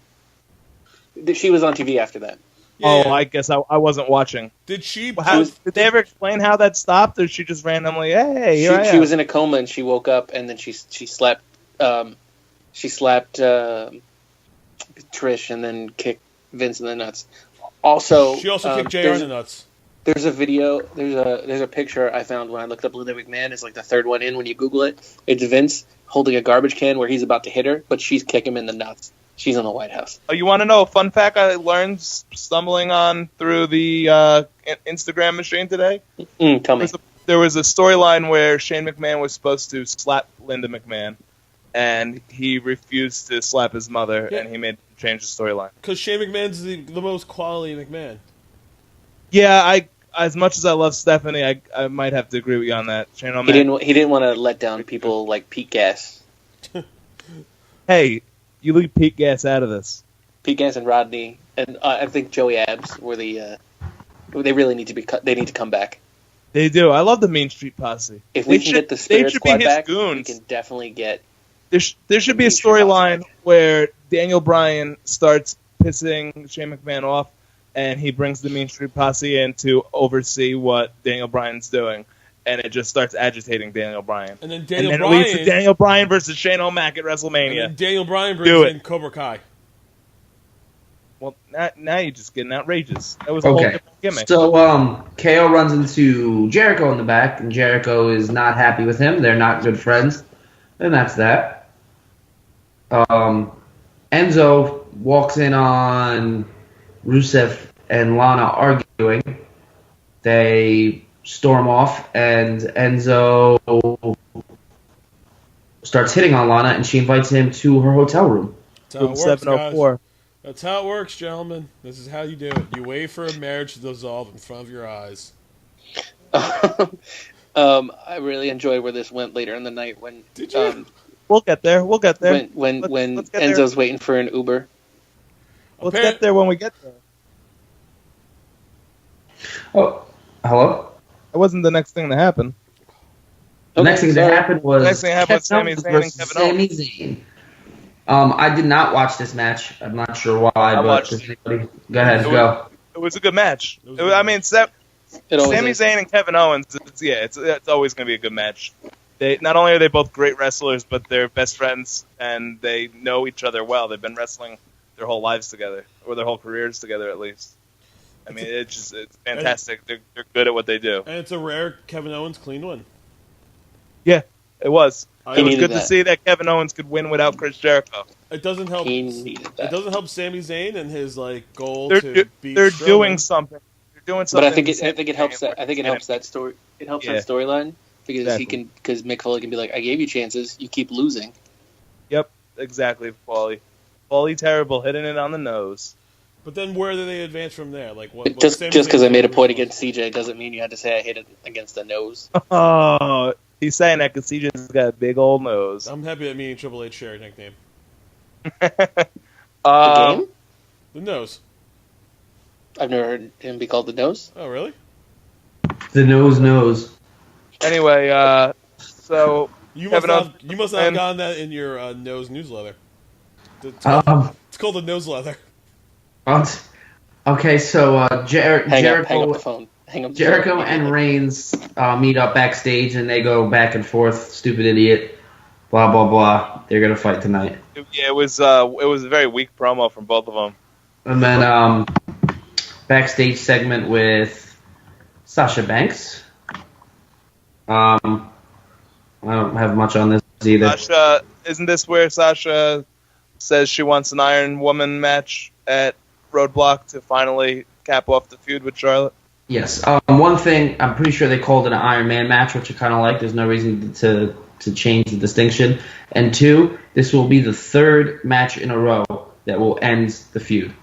She was on TV after that. Yeah. Oh, I guess I wasn't watching. Did she? Did they ever explain how that stopped, or she just randomly, hey, here I am? She was in a coma and she woke up and then she slapped Trish and then kicked Vince in the nuts. Also, She also kicked JR in the nuts. There's a video. There's a picture I found when I looked up Linda McMahon. It's like the third one in when you Google it. It's Vince holding a garbage can where he's about to hit her, but she's kicking him in the nuts. She's in the White House. Oh, you want to know a fun fact I learned stumbling on through the Instagram machine today? Tell me. There was a storyline where Shane McMahon was supposed to slap Linda McMahon, and he refused to slap his mother, Yeah. and he made change the storyline. Because Shane McMahon's the most quality McMahon. Yeah, as much as I love Stephanie, I might have to agree with you on that. Shane O'Mac. He didn't want to let down people like Pete Gas. Hey, you leave Pete Gas out of this. Pete Gas and Rodney, and I think Joey Abs were the. They really need to be. They need to come back. They do. I love the Mean Street Posse. If we They can should- get the they Spirit should be Squad his back, we goons. can definitely get. There should be a storyline where Daniel Bryan starts pissing Shane McMahon off, and he brings the Mean Street Posse in to oversee what Daniel Bryan's doing, and it just starts agitating Daniel Bryan. And then And Daniel then it Bryan. leads to Daniel Bryan versus Shane O'Mac at and WrestleMania. then Daniel Bryan Do brings it. in Cobra Kai. Well, now you're just getting outrageous. That was a whole Okay. different gimmick. So, KO runs into Jericho in the back, and Jericho is not happy with him. They're not good friends, and that's that. Enzo walks in on Rusev and Lana arguing. They storm off, and Enzo starts hitting on Lana, and she invites him to her hotel room. That's how it Room works, 704. guys. That's how it works, gentlemen. This is how you do it. You wait for a marriage to dissolve in front of your eyes. I really enjoyed where this went later in the night when. Did you? We'll get there. We'll get there. When Let's get there. Enzo's waiting for an Uber. Let's get there when we get there. Oh, hello? That wasn't the next thing to happen. The next thing that happened was The next thing that happened was Sami Kevin Zayn Owens and versus Kevin Sami Zayn. I did not watch this match. I'm not sure why, but watched does anybody... Go ahead, It go. It was a good match. It was a good I mean, It always Sami is. Zayn and Kevin Owens. It's always going to be a good match. They not only are they both great wrestlers, but they're best friends and they know each other well. They've been wrestling their whole lives together, or their whole careers together at least. I mean, it's fantastic. They're good at what they do. And it's a rare Kevin Owens clean win. Yeah, it was. I It was needed good to that. see that Kevin Owens could win without Chris Jericho. It doesn't help. He needed It that. doesn't help Sami Zayn and his goal They're to beat they're Strowman. doing something. They're doing But something. I think it helps that. I think it helps that story. It helps Yeah. that storyline because Exactly. because Mick Foley can be like, I gave you chances, you keep losing. Yep, exactly, Paulie. Paulie terrible, hitting it on the nose. But then where do they advance from there? What Just Sami because I Zayn made a do point was- against CJ doesn't mean you had to say I hit it against the nose. Oh, he's saying that because CJ's got a big old nose. I'm happy that me and Triple H share a nickname. The Um, game? The nose. I've never heard him be called the nose. Oh, really? The nose. Anyway, so You must Kevin not, Owens you must not have and- gotten that in your nose newsletter. It's called, it's called the nose leather. Okay, so Hang up the Jericho, phone. Hang up. The Jericho phone. and Reigns meet up backstage, and they go back and forth. Stupid idiot. blah, blah, blah. They're going to fight tonight. Yeah, it was a very weak promo from both of them. And then backstage segment with Sasha Banks. I don't have much on this either. Sasha, isn't this where Sasha says she wants an Iron Woman match at Roadblock to finally cap off the feud with Charlotte? Yes. One thing, I'm pretty sure they called it an Iron Man match, which I kind of like. There's no reason to change the distinction. And two, this will be the third match in a row that will end the feud.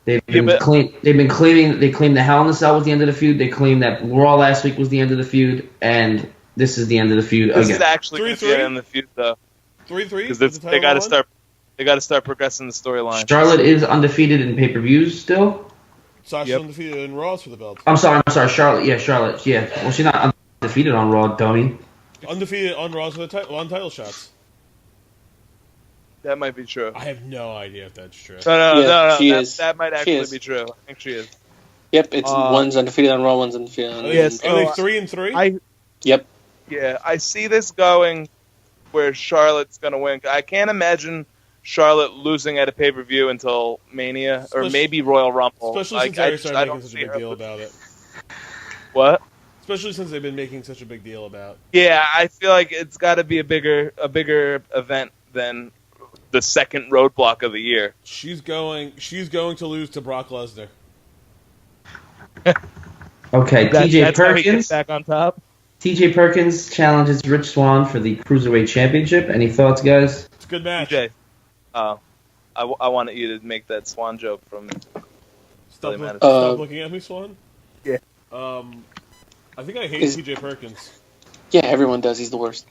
They claim the Hell in a Cell was the end of the feud. They claim that Raw last week was the end of the feud, and this is the end of the feud again. This is actually going to be the end of the feud, though. 3-3? Because they got to start. They got to start progressing the storyline. Charlotte is undefeated in pay-per-views still. Sasha's undefeated in Raws for the belt. I'm sorry, Charlotte. Yeah, Charlotte. Yeah. Well, she's not undefeated on Raw, dummy. Undefeated on Raws for the on title shots. That might be true. I have no idea if that's true. No. She is. That might actually be true. I think she is. Yep, it's one's undefeated on Raw, one's undefeated on. Yes, Are they 3-3? Yep. Yeah, I see this going where Charlotte's going to win. I can't imagine Charlotte losing at a pay-per-view until Mania or maybe Royal Rumble. Especially since they started making such a big deal about it. What? Especially since they've been making such a big deal about. Yeah, I feel like it's got to be a bigger event than the second Roadblock of the year. She's going to lose to Brock Lesnar. Okay, TJ Perkins. Back on top. TJ Perkins challenges Rich Swann for the Cruiserweight Championship. Any thoughts, guys? It's a good match. TJ, I wanted you to make that Swan joke from. Stop looking at me, Swan. Yeah. I think I hate TJ Perkins. Yeah, everyone does. He's the worst.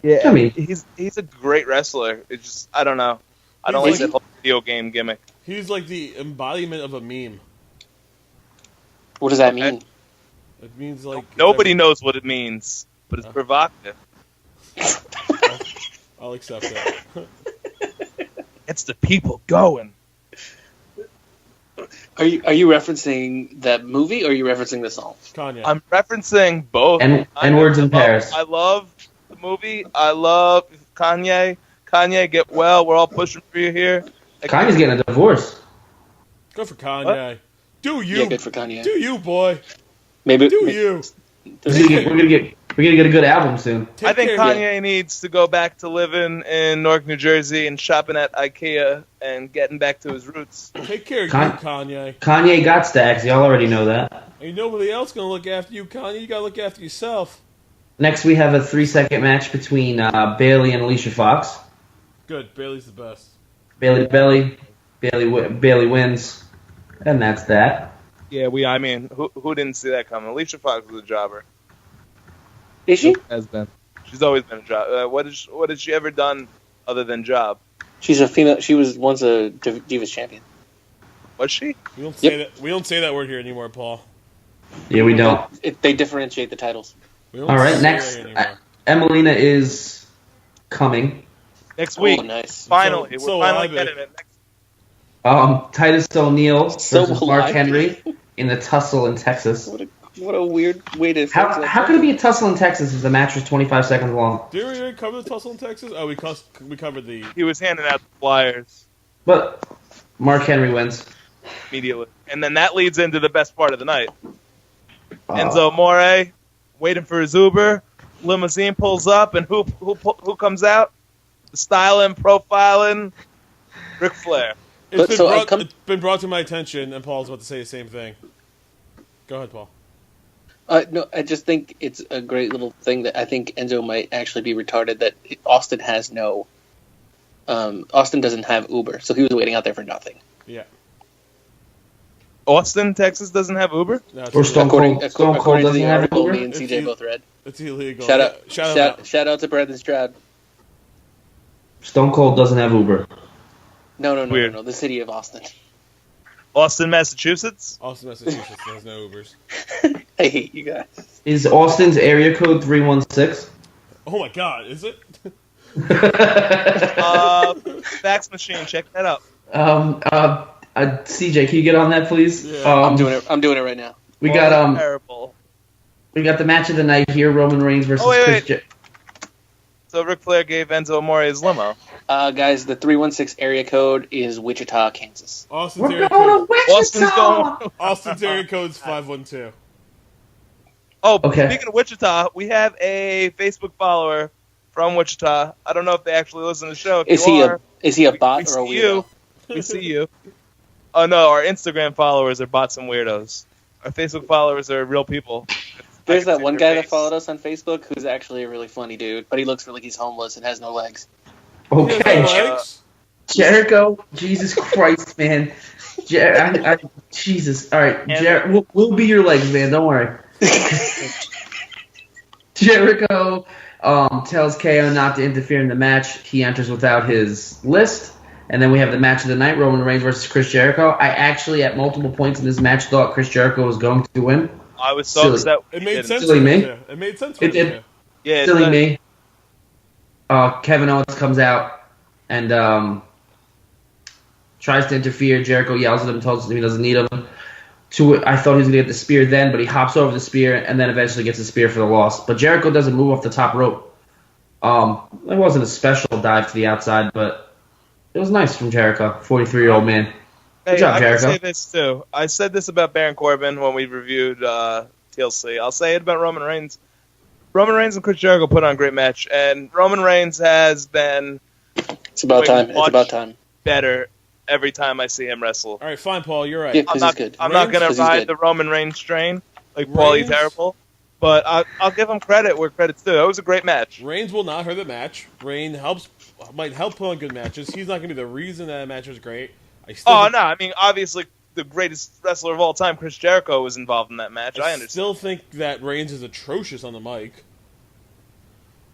Yeah, I mean, he's a great wrestler. It's just I don't know. I don't like that whole video game gimmick. He's like the embodiment of a meme. What does that mean? It means like nobody knows what it means, but it's provocative. I'll accept that. It's the people going. Are you referencing that movie, or are you referencing the song? Kanye. I'm referencing both. And Words in Paris. I love the movie. I love Kanye. Kanye, get well. We're all pushing for you here. Kanye's getting a divorce. Go for Kanye. What? Do you? Yeah, good for Kanye. Do you, boy? Maybe. Do you? We're gonna get a good album soon. I think Kanye needs to go back to living in Newark, New Jersey, and shopping at IKEA and getting back to his roots. Take care of you, Kanye. Kanye got stacks. Y'all already know that. Ain't nobody else gonna look after you, Kanye. You gotta look after yourself. Next, we have a 3-second match between Bayley and Alicia Fox. Good. Bailey's the best. Bayley wins, and that's that. Yeah, I mean, who didn't see that coming? Alicia Fox was a jobber. Is she? Has been. She's always been a job. What has she ever done other than job? She's a female. She was once a Divas champion. Was she? We don't say that. We don't say that word here anymore, Paul. Yeah, we don't. They differentiate the titles. All right, next, Emelina is coming. Next week. Oh, nice. Finally, we're finally getting it. Titus O'Neil So versus will Mark I. Henry in the tussle in Texas. What a weird way to. How could it be a tussle in Texas if the match was 25 seconds long? Did we already cover the tussle in Texas? Oh, we covered the. He was handing out the flyers. But Mark Henry wins immediately, and then that leads into the best part of the night. Enzo Amore waiting for his Uber. Limousine pulls up, and who comes out? The styling, profiling, Ric Flair. It's been brought to my attention, and Paul's about to say the same thing. Go ahead, Paul. No, I just think it's a great little thing that I think Enzo might actually be retarded. That Austin has no. Austin doesn't have Uber, so he was waiting out there for nothing. Yeah. Austin, Texas doesn't have Uber? No, or Stone Cold doesn't have Uber? Me and CJ both read. It's illegal. Shout out to Brandon Stroud. Stone Cold doesn't have Uber. No. The city of Austin. Austin, Massachusetts? Austin, Massachusetts. There's no Ubers. I hate you guys. Is Austin's area code 316? Oh my God, is it? Fax machine, check that out. CJ, can you get on that, please? Yeah. I'm doing it right now. We got terrible. We got the match of the night here: Roman Reigns versus Chris. So Ric Flair gave Enzo Amore his limo. Guys, the 316 area code is Wichita, Kansas. Austin's We're area going code. to Wichita! Austin's area code's 512. Oh, Okay. Speaking of Wichita, we have a Facebook follower from Wichita. I don't know if they actually listen to the show. If Is you he are, a we bot or a see weirdo? you. We see you. Oh no, our Instagram followers are bots and weirdos. Our Facebook followers are real people. There's I can that see one their guy that face. followed us on Facebook who's actually a really funny dude, but he looks like he's homeless and has no legs. Okay. Legs? Jericho, Jesus Christ, man. Jesus. All right, we'll be your legs, man. Don't worry. Jericho tells KO not to interfere in the match. He enters without his list. And then we have the match of the night, Roman Reigns versus Chris Jericho. I actually, at multiple points in this match, thought Chris Jericho was going to win. I was so Silly. upset. It made sense. Silly for me. too. It made sense. For It me, did. too. Yeah, Silly it's me. Kevin Owens comes out and tries to interfere. Jericho yells at him, tells him he doesn't need him. I thought he was going to get the spear then, but he hops over the spear and then eventually gets the spear for the loss. But Jericho doesn't move off the top rope. It wasn't a special dive to the outside, but it was nice from Jericho, 43-year-old man. Good Hey, job, I Jericho. can say this too. I said this about Baron Corbin when we reviewed TLC. I'll say it about Roman Reigns. Roman Reigns and Chris Jericho put on a great match, and Roman Reigns has been It's about Wait, time. It's watch- about time. better every time I see him wrestle. All right, fine, Paul. You're right. Yeah, I'm 'cause not, he's good. I'm not Reigns? going 'Cause to he's ride good. the Roman Reigns train like Paulie Reigns? Terrible, but I'll give him credit where credit's due. It was a great match. Reigns will not hurt the match. Reigns might help put on good matches. He's not going to be the reason that match was great. I still Oh think, no, I mean obviously the greatest wrestler of all time, Chris Jericho, was involved in that match. I understand. still think that Reigns is atrocious on the mic.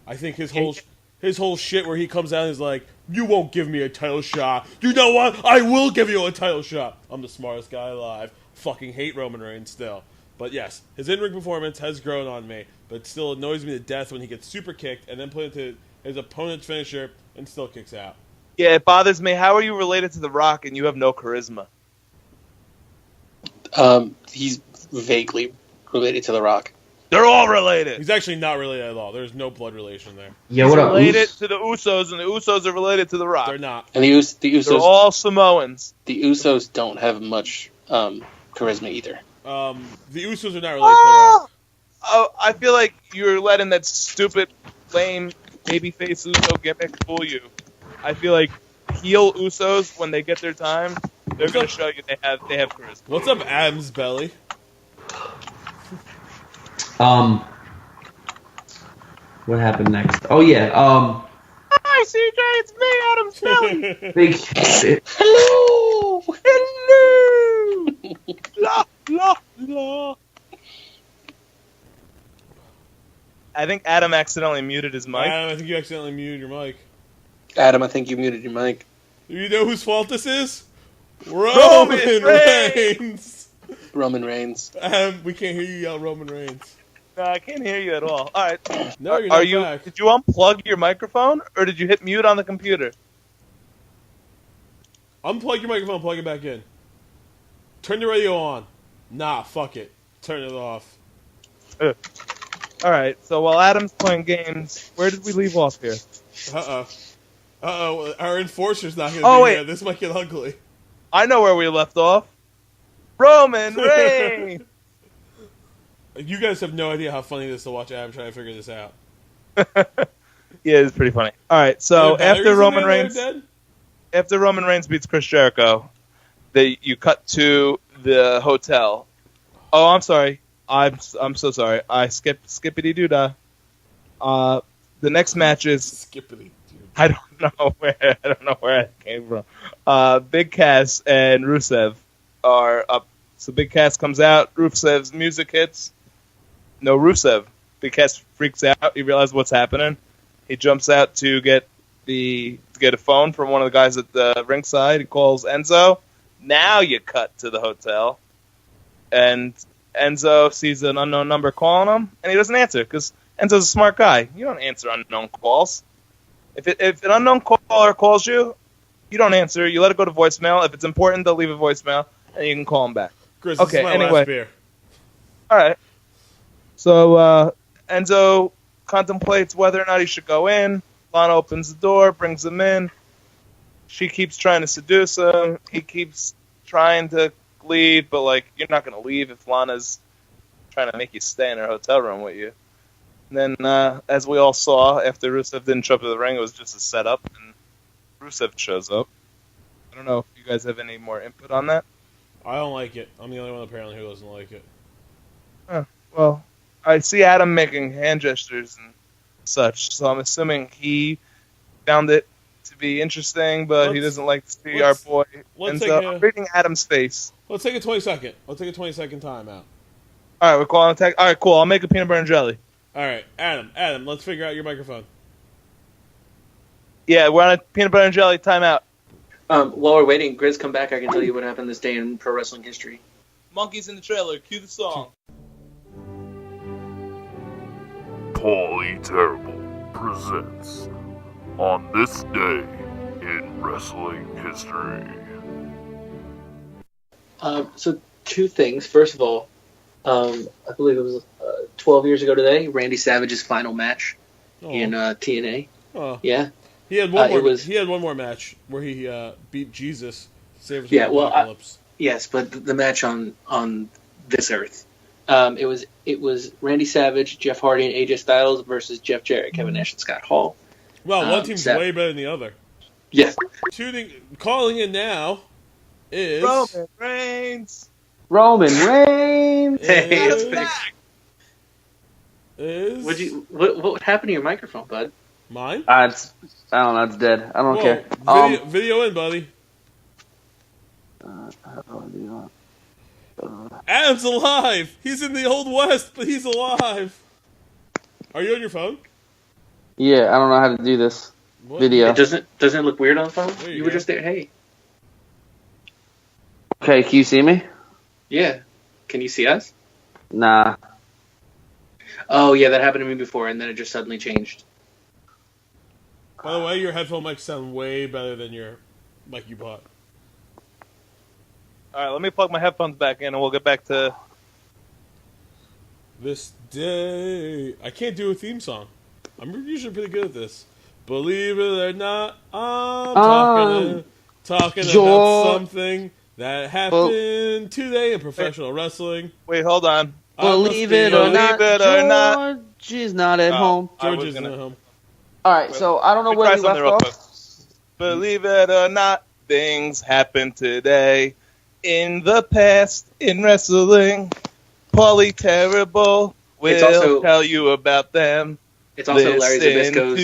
I think his whole shit where he comes out and is like, "You won't give me a title shot. You know what? I will give you a title shot. I'm the smartest guy alive." Fucking hate Roman Reigns still. But yes, his in-ring performance has grown on me, but it still annoys me to death when he gets super kicked and then put into his opponent's finisher and still kicks out. Yeah, it bothers me. How are you related to The Rock and you have no charisma? He's vaguely related to The Rock. They're all related. He's actually not related at all. There's no blood relation there. Yeah, He's what up, related Oos? to the Usos, and the Usos are related to The Rock. They're not. And the They're Usos, all Samoans. the Usos don't have much charisma either. The Usos are not related to The Rock. Oh, I feel like you're letting that stupid, lame, babyface Uso gimmick fool you. I feel like heel Usos, when they get their time, they're going to show you they have charisma. What's up, Adam's belly? What happened next? Oh yeah, Hi, CJ, it's me, Adam Smelly. big. Hello! Hello! La, la, la. I think Adam accidentally muted his mic. Adam, I think you accidentally muted your mic. Adam, I think you muted your mic. Do you know whose fault this is? Roman Reigns! Reigns! Roman Reigns. We can't hear you yell Roman Reigns. No, I can't hear you at all. All right. No, you're not Are you? back. Did you unplug your microphone, or did you hit mute on the computer? Unplug your microphone, plug it back in. Turn the radio on. Nah, fuck it. Turn it off. All right. So while Adam's playing games, where did we leave off here? Uh-oh. Our enforcer's not going to Oh, be wait. here. This might get ugly. I know where we left off. Roman Reigns. You guys have no idea how funny it is to watch Adam try to figure this out. Yeah, it's pretty funny. All right. So Are there batteries after in Roman there that are Reigns, dead? after Roman Reigns beats Chris Jericho, you cut to the hotel. Oh, I'm sorry. I'm so sorry. I skippity doo dah. The next match is Skippity. Dude. I don't know where it came from. Big Cass and Rusev are up. So Big Cass comes out. Rusev's music hits. No Rusev. Big Cass freaks out. He realizes what's happening. He jumps out to get a phone from one of the guys at the ringside. He calls Enzo. Now you cut to the hotel, and Enzo sees an unknown number calling him, and he doesn't answer because Enzo's a smart guy. You don't answer unknown calls. If an unknown caller calls you, you don't answer. You let it go to voicemail. If it's important, they'll leave a voicemail, and you can call them back. Chris, Okay, this is my anyway. last beer. All right. So Enzo contemplates whether or not he should go in. Lana opens the door, brings him in. She keeps trying to seduce him. He keeps trying to leave, but, like, you're not going to leave if Lana's trying to make you stay in her hotel room with you. And then, as we all saw, after Rusev didn't show up to the ring, it was just a setup, and Rusev shows up. I don't know if you guys have any more input on that. I don't like it. I'm the only one apparently who doesn't like it. Well, I see Adam making hand gestures and such, so I'm assuming he found it to be interesting, but he doesn't like to see our boy. And so I'm reading Adam's face. Let's take a 20-second. Let's take a 20-second timeout. All right, we're calling attack. All right, cool. I'll make a peanut butter and jelly. All right, Adam, let's figure out your microphone. Yeah, we're on a peanut butter and jelly timeout. While we're waiting, Grizz, come back. I can tell you what happened this day in pro wrestling history. Monkeys in the trailer. Cue the song. Paulie Terrible presents On This Day in Wrestling History. So two things. First of all, I believe it was 12 years ago today, Randy Savage's final match in TNA. Oh. Yeah. He had one more. He had one more match where he beat Jesus. Saved us from the apocalypse. Yes, but the match on this earth, it was Randy Savage, Jeff Hardy, and AJ Styles versus Jeff Jarrett, Kevin Nash, and Scott Hall. Well, one team's way better than the other. Yes. Calling in now is Roman Reigns. Hey, that's back. What happened to your microphone, bud? Mine? I don't know. It's dead. I don't care. Video in, buddy. Adam's alive. He's in the Old West, but he's alive. Are you on your phone? Yeah, I don't know how to do this. What? Video. It doesn't look weird on the phone? You were just there. Hey. Okay, can you see me? Yeah. Can you see us? Nah. Oh, yeah, that happened to me before, and then it just suddenly changed. By the way, your headphone mics sound way better than your mic you bought. All right, let me plug my headphones back in, and we'll get back to This Day. I can't do a theme song. I'm usually pretty good at this. Believe it or not, I'm talking about something that happened today in professional wrestling. Wait, hold on. Believe it or not, George is not at home. George isn't at home. All right, so I don't know where we left off. Believe it or not, things happened today. In the past, in wrestling, Paulie Terrible will tell you about them. It's also Larry Zbyszko's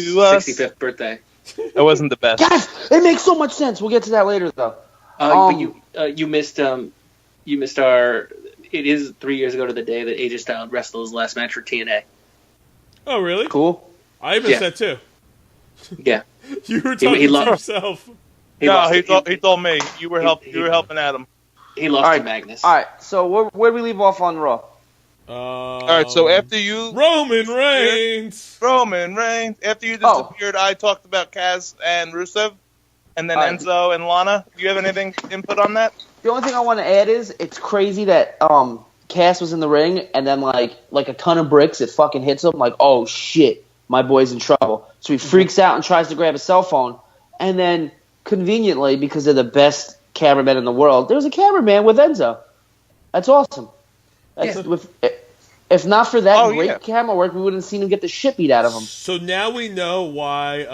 65th birthday. That wasn't the best. Yes, it makes so much sense. We'll get to that later, though. But you missed our. It is 3 years ago to the day that AJ Styles wrestled his last match for TNA. Oh, really? Cool. I missed that too. Yeah. You were talking to yourself. He told me you were helping Adam. He lost to Magnus. All right, so where do we leave off on Raw? All right, so after you Roman Reigns, after you disappeared, I talked about Kaz and Rusev, and then Enzo and Lana. Do you have anything input on that? The only thing I want to add is it's crazy that Cass was in the ring, and then like a ton of bricks, it fucking hits him. Like, oh shit, my boy's in trouble. So he freaks out and tries to grab his cell phone, and then conveniently, because they're the best cameramen in the world, there's a cameraman with Enzo. That's awesome. If not for that great camera work, we wouldn't have seen him get the shit beat out of him. So now we know why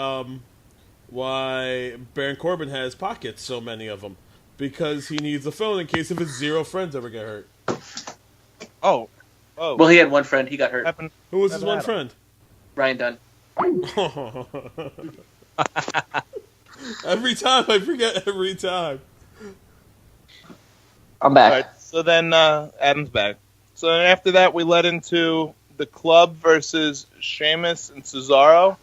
Baron Corbin has pockets, so many of them, because he needs a phone in case if his 0 friends ever get hurt. Oh. Well, he had one friend. He got hurt. Who was his one friend? Ryan Dunn. Every time I forget. Every time. I'm back. All right, so then Adam's back. So then after that, we led into the Club versus Sheamus and Cesaro.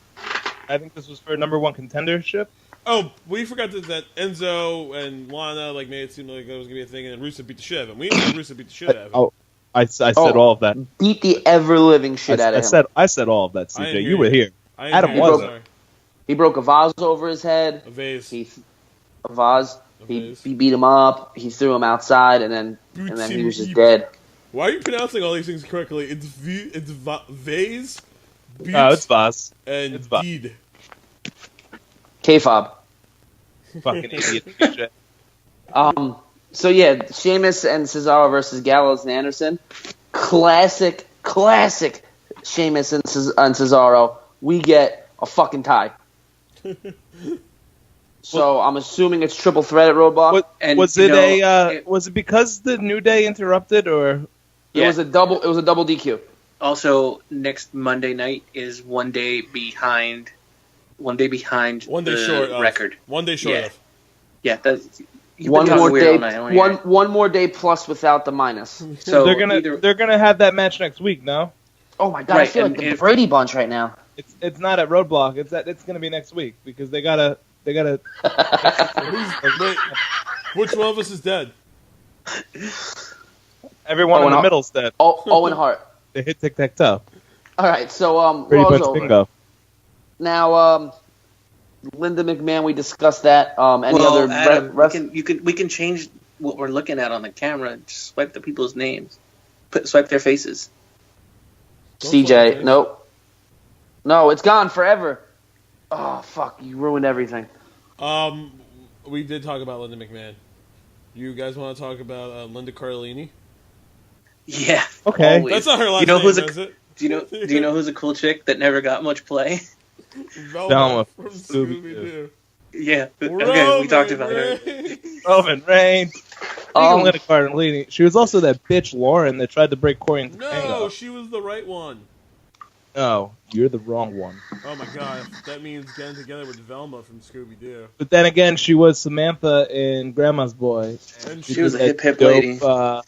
I think this was for #1 contendership. Oh, we forgot that Enzo and Lana made it seem like it was going to be a thing, and Rusev beat the shit out of him. We didn't know Rusev beat the shit out of him. Oh, I said all of that. Beat the ever-living shit out of him. I said all of that, CJ. You were here. Adam wasn't. He broke a vase over his head. A vase. A vase. He beat him up. He threw him outside, and then he was just dead. Why are you pronouncing all these things correctly? It's vase. No, it's vase. And it's vase. deed. Kayfabe. Fucking idiot. TJ. So yeah, Sheamus and Cesaro versus Gallows and Anderson. Classic Sheamus and Cesaro. We get a fucking tie. So I'm assuming it's triple threat at Roadblock. Was it because the New Day interrupted, or It was a double DQ. Also, next Monday night is one day behind. One day short of record. 1 day short of. Yeah, that's One more day plus without the minus. So they're gonna have that match next week. No, Oh my god, I feel like the Brady Bunch right now. it's not at Roadblock. It's gonna be next week because they gotta. Wait, which one of us is dead? Everyone in the middle's dead. Owen Hart. They hit tic-tac-toe. All right, so Brady Raw's Bunch over. bingo. Now, Linda McMahon, we discussed that. Adam, rest- we can change what we're looking at on the camera. Just swipe the people's names. Swipe their faces. CJ, nope. No, it's gone forever. Oh, fuck, you ruined everything. We did talk about Linda McMahon. You guys want to talk about Linda Cardellini? Yeah. Okay. Always. That's not her last name, is it? Do you know who's a cool chick that never got much play? Velma from Scooby-Doo. Yeah. Okay, we talked about her. Roman Reigns. Linda Cardellini. She was also that bitch Lauren that tried to break Corey into No, she was the right one. No, you're the wrong one. Oh my god, that means getting together with Velma from Scooby-Doo. But then again, she was Samantha in Grandma's Boy. And she was a hip lady. The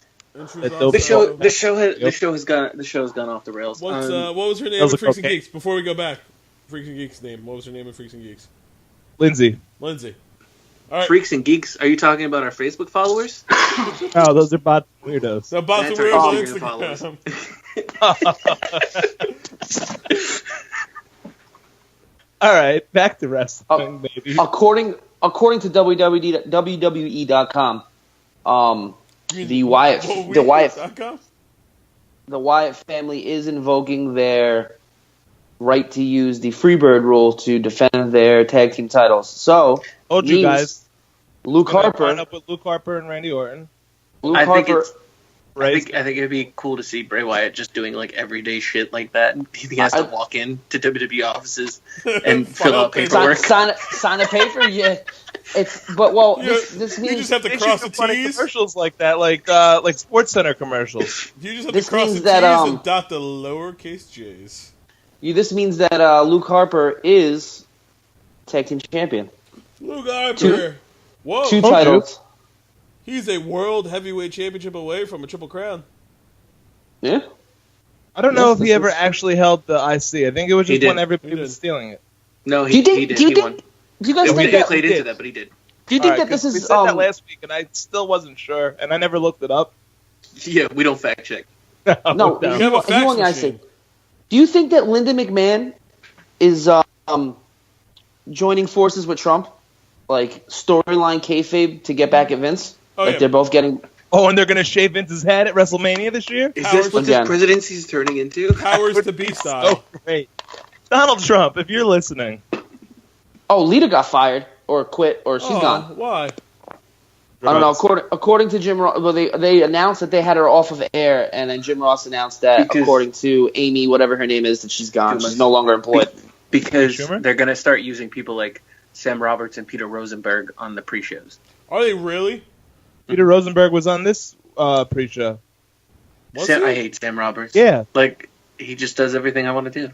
show's gone off the rails. What was her name in Freaks and Geeks? Before we go back, Freaks and Geeks name. What was her name in Freaks and Geeks? Lindsay. All right. Freaks and Geeks. Are you talking about our Facebook followers? No, those are bots and weirdos. No, bots and weirdos on Instagram. All right, back to wrestling, maybe. According to WWE.com, the Wyatt family is invoking their right to use the Freebird rule to defend their tag team titles. So, told you guys, Luke Harper. Line up with Luke Harper and Randy Orton. I think it'd be cool to see Bray Wyatt just doing like everyday shit like that. He has to walk in to WWE offices and fill out paperwork. Sign a paper, yeah. This means you just have to cross the T's. Commercials like that, like Sports Center commercials. You just have to cross the T's and dot the lowercase J's. This means that Luke Harper is tag team champion. Luke Harper. Whoa. Two titles. He's a world heavyweight championship away from a triple crown. Yeah. I don't know if he ever actually held the IC. I think it was just when everybody was stealing it. No, he did. He won. Do you guys think that played into that? But he did. Do you think that this is? We said that last week, and I still wasn't sure, and I never looked it up. Yeah, we don't fact check. No, he won the IC. Do you think that Linda McMahon is joining forces with Trump, like storyline kayfabe to get back at Vince? They're both getting. Oh, and they're gonna shave Vince's head at WrestleMania this year? Is this what this presidency is turning into? Powers to be style. So great. Donald Trump, if you're listening. Oh, Lita got fired or quit or she's gone. Why? I don't know. According to Jim Ross, they announced that they had her off of air, and then Jim Ross announced that according to Amy, whatever her name is, that she's gone. She's no longer employed. Because they're going to start using people like Sam Roberts and Peter Rosenberg on the pre-shows. Are they really? Peter Rosenberg was on this pre-show. I hate Sam Roberts. Yeah. Like, he just does everything I want to do.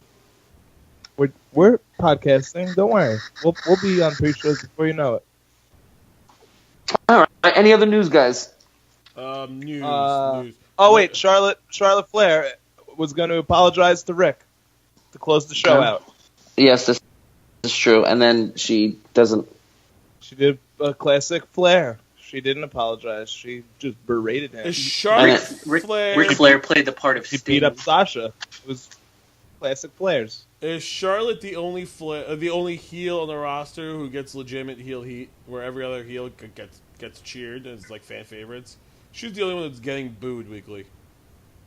We're podcasting. Don't worry. We'll be on pre-shows before you know it. All right. Any other news, guys? News. Oh wait, Charlotte Flair was going to apologize to Rick to close the show out. Yes, this is true. And then she doesn't. She did a classic Flair. She didn't apologize. She just berated him. Ric Flair played the part of Sting. He beat up Sasha. It was classic Flairs. Is Charlotte the only heel on the roster who gets legitimate heel heat, where every other heel gets cheered and is like fan favorites? She's the only one that's getting booed weekly.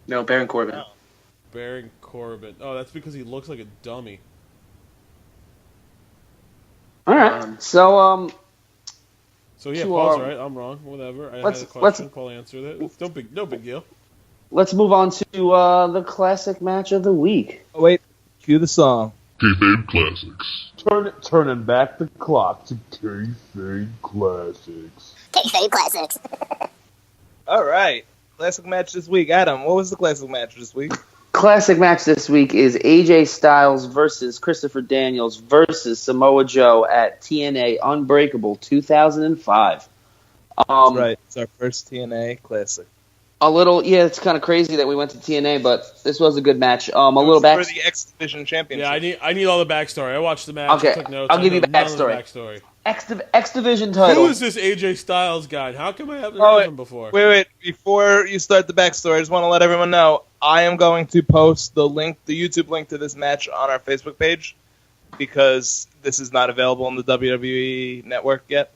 No, Baron Corbin. No. Baron Corbin. Oh, that's because he looks like a dummy. All right. So yeah, to, Paul's right. I'm wrong. Whatever. I had a question. Paul answered it. It's no big deal. let's move on to the classic match of the week. Oh, wait, cue the song. Kayfabe Classics. Turning back the clock to Kayfabe Classics. Kayfabe Classics. All right, classic match this week. Adam, what was the classic match this week? Classic match this week is AJ Styles versus Christopher Daniels versus Samoa Joe at TNA Unbreakable 2005. That's right, it's our first TNA classic. It's kind of crazy that we went to TNA, but this was a good match. For the X Division Championship. Yeah, I need all the backstory. I watched the match. Okay, I took notes. I'll give you the backstory. X Division title. Who is this AJ Styles guy? How come I haven't heard of him before? Wait. Before you start the backstory, I just want to let everyone know I am going to post the YouTube link to this match on our Facebook page because this is not available on the WWE network yet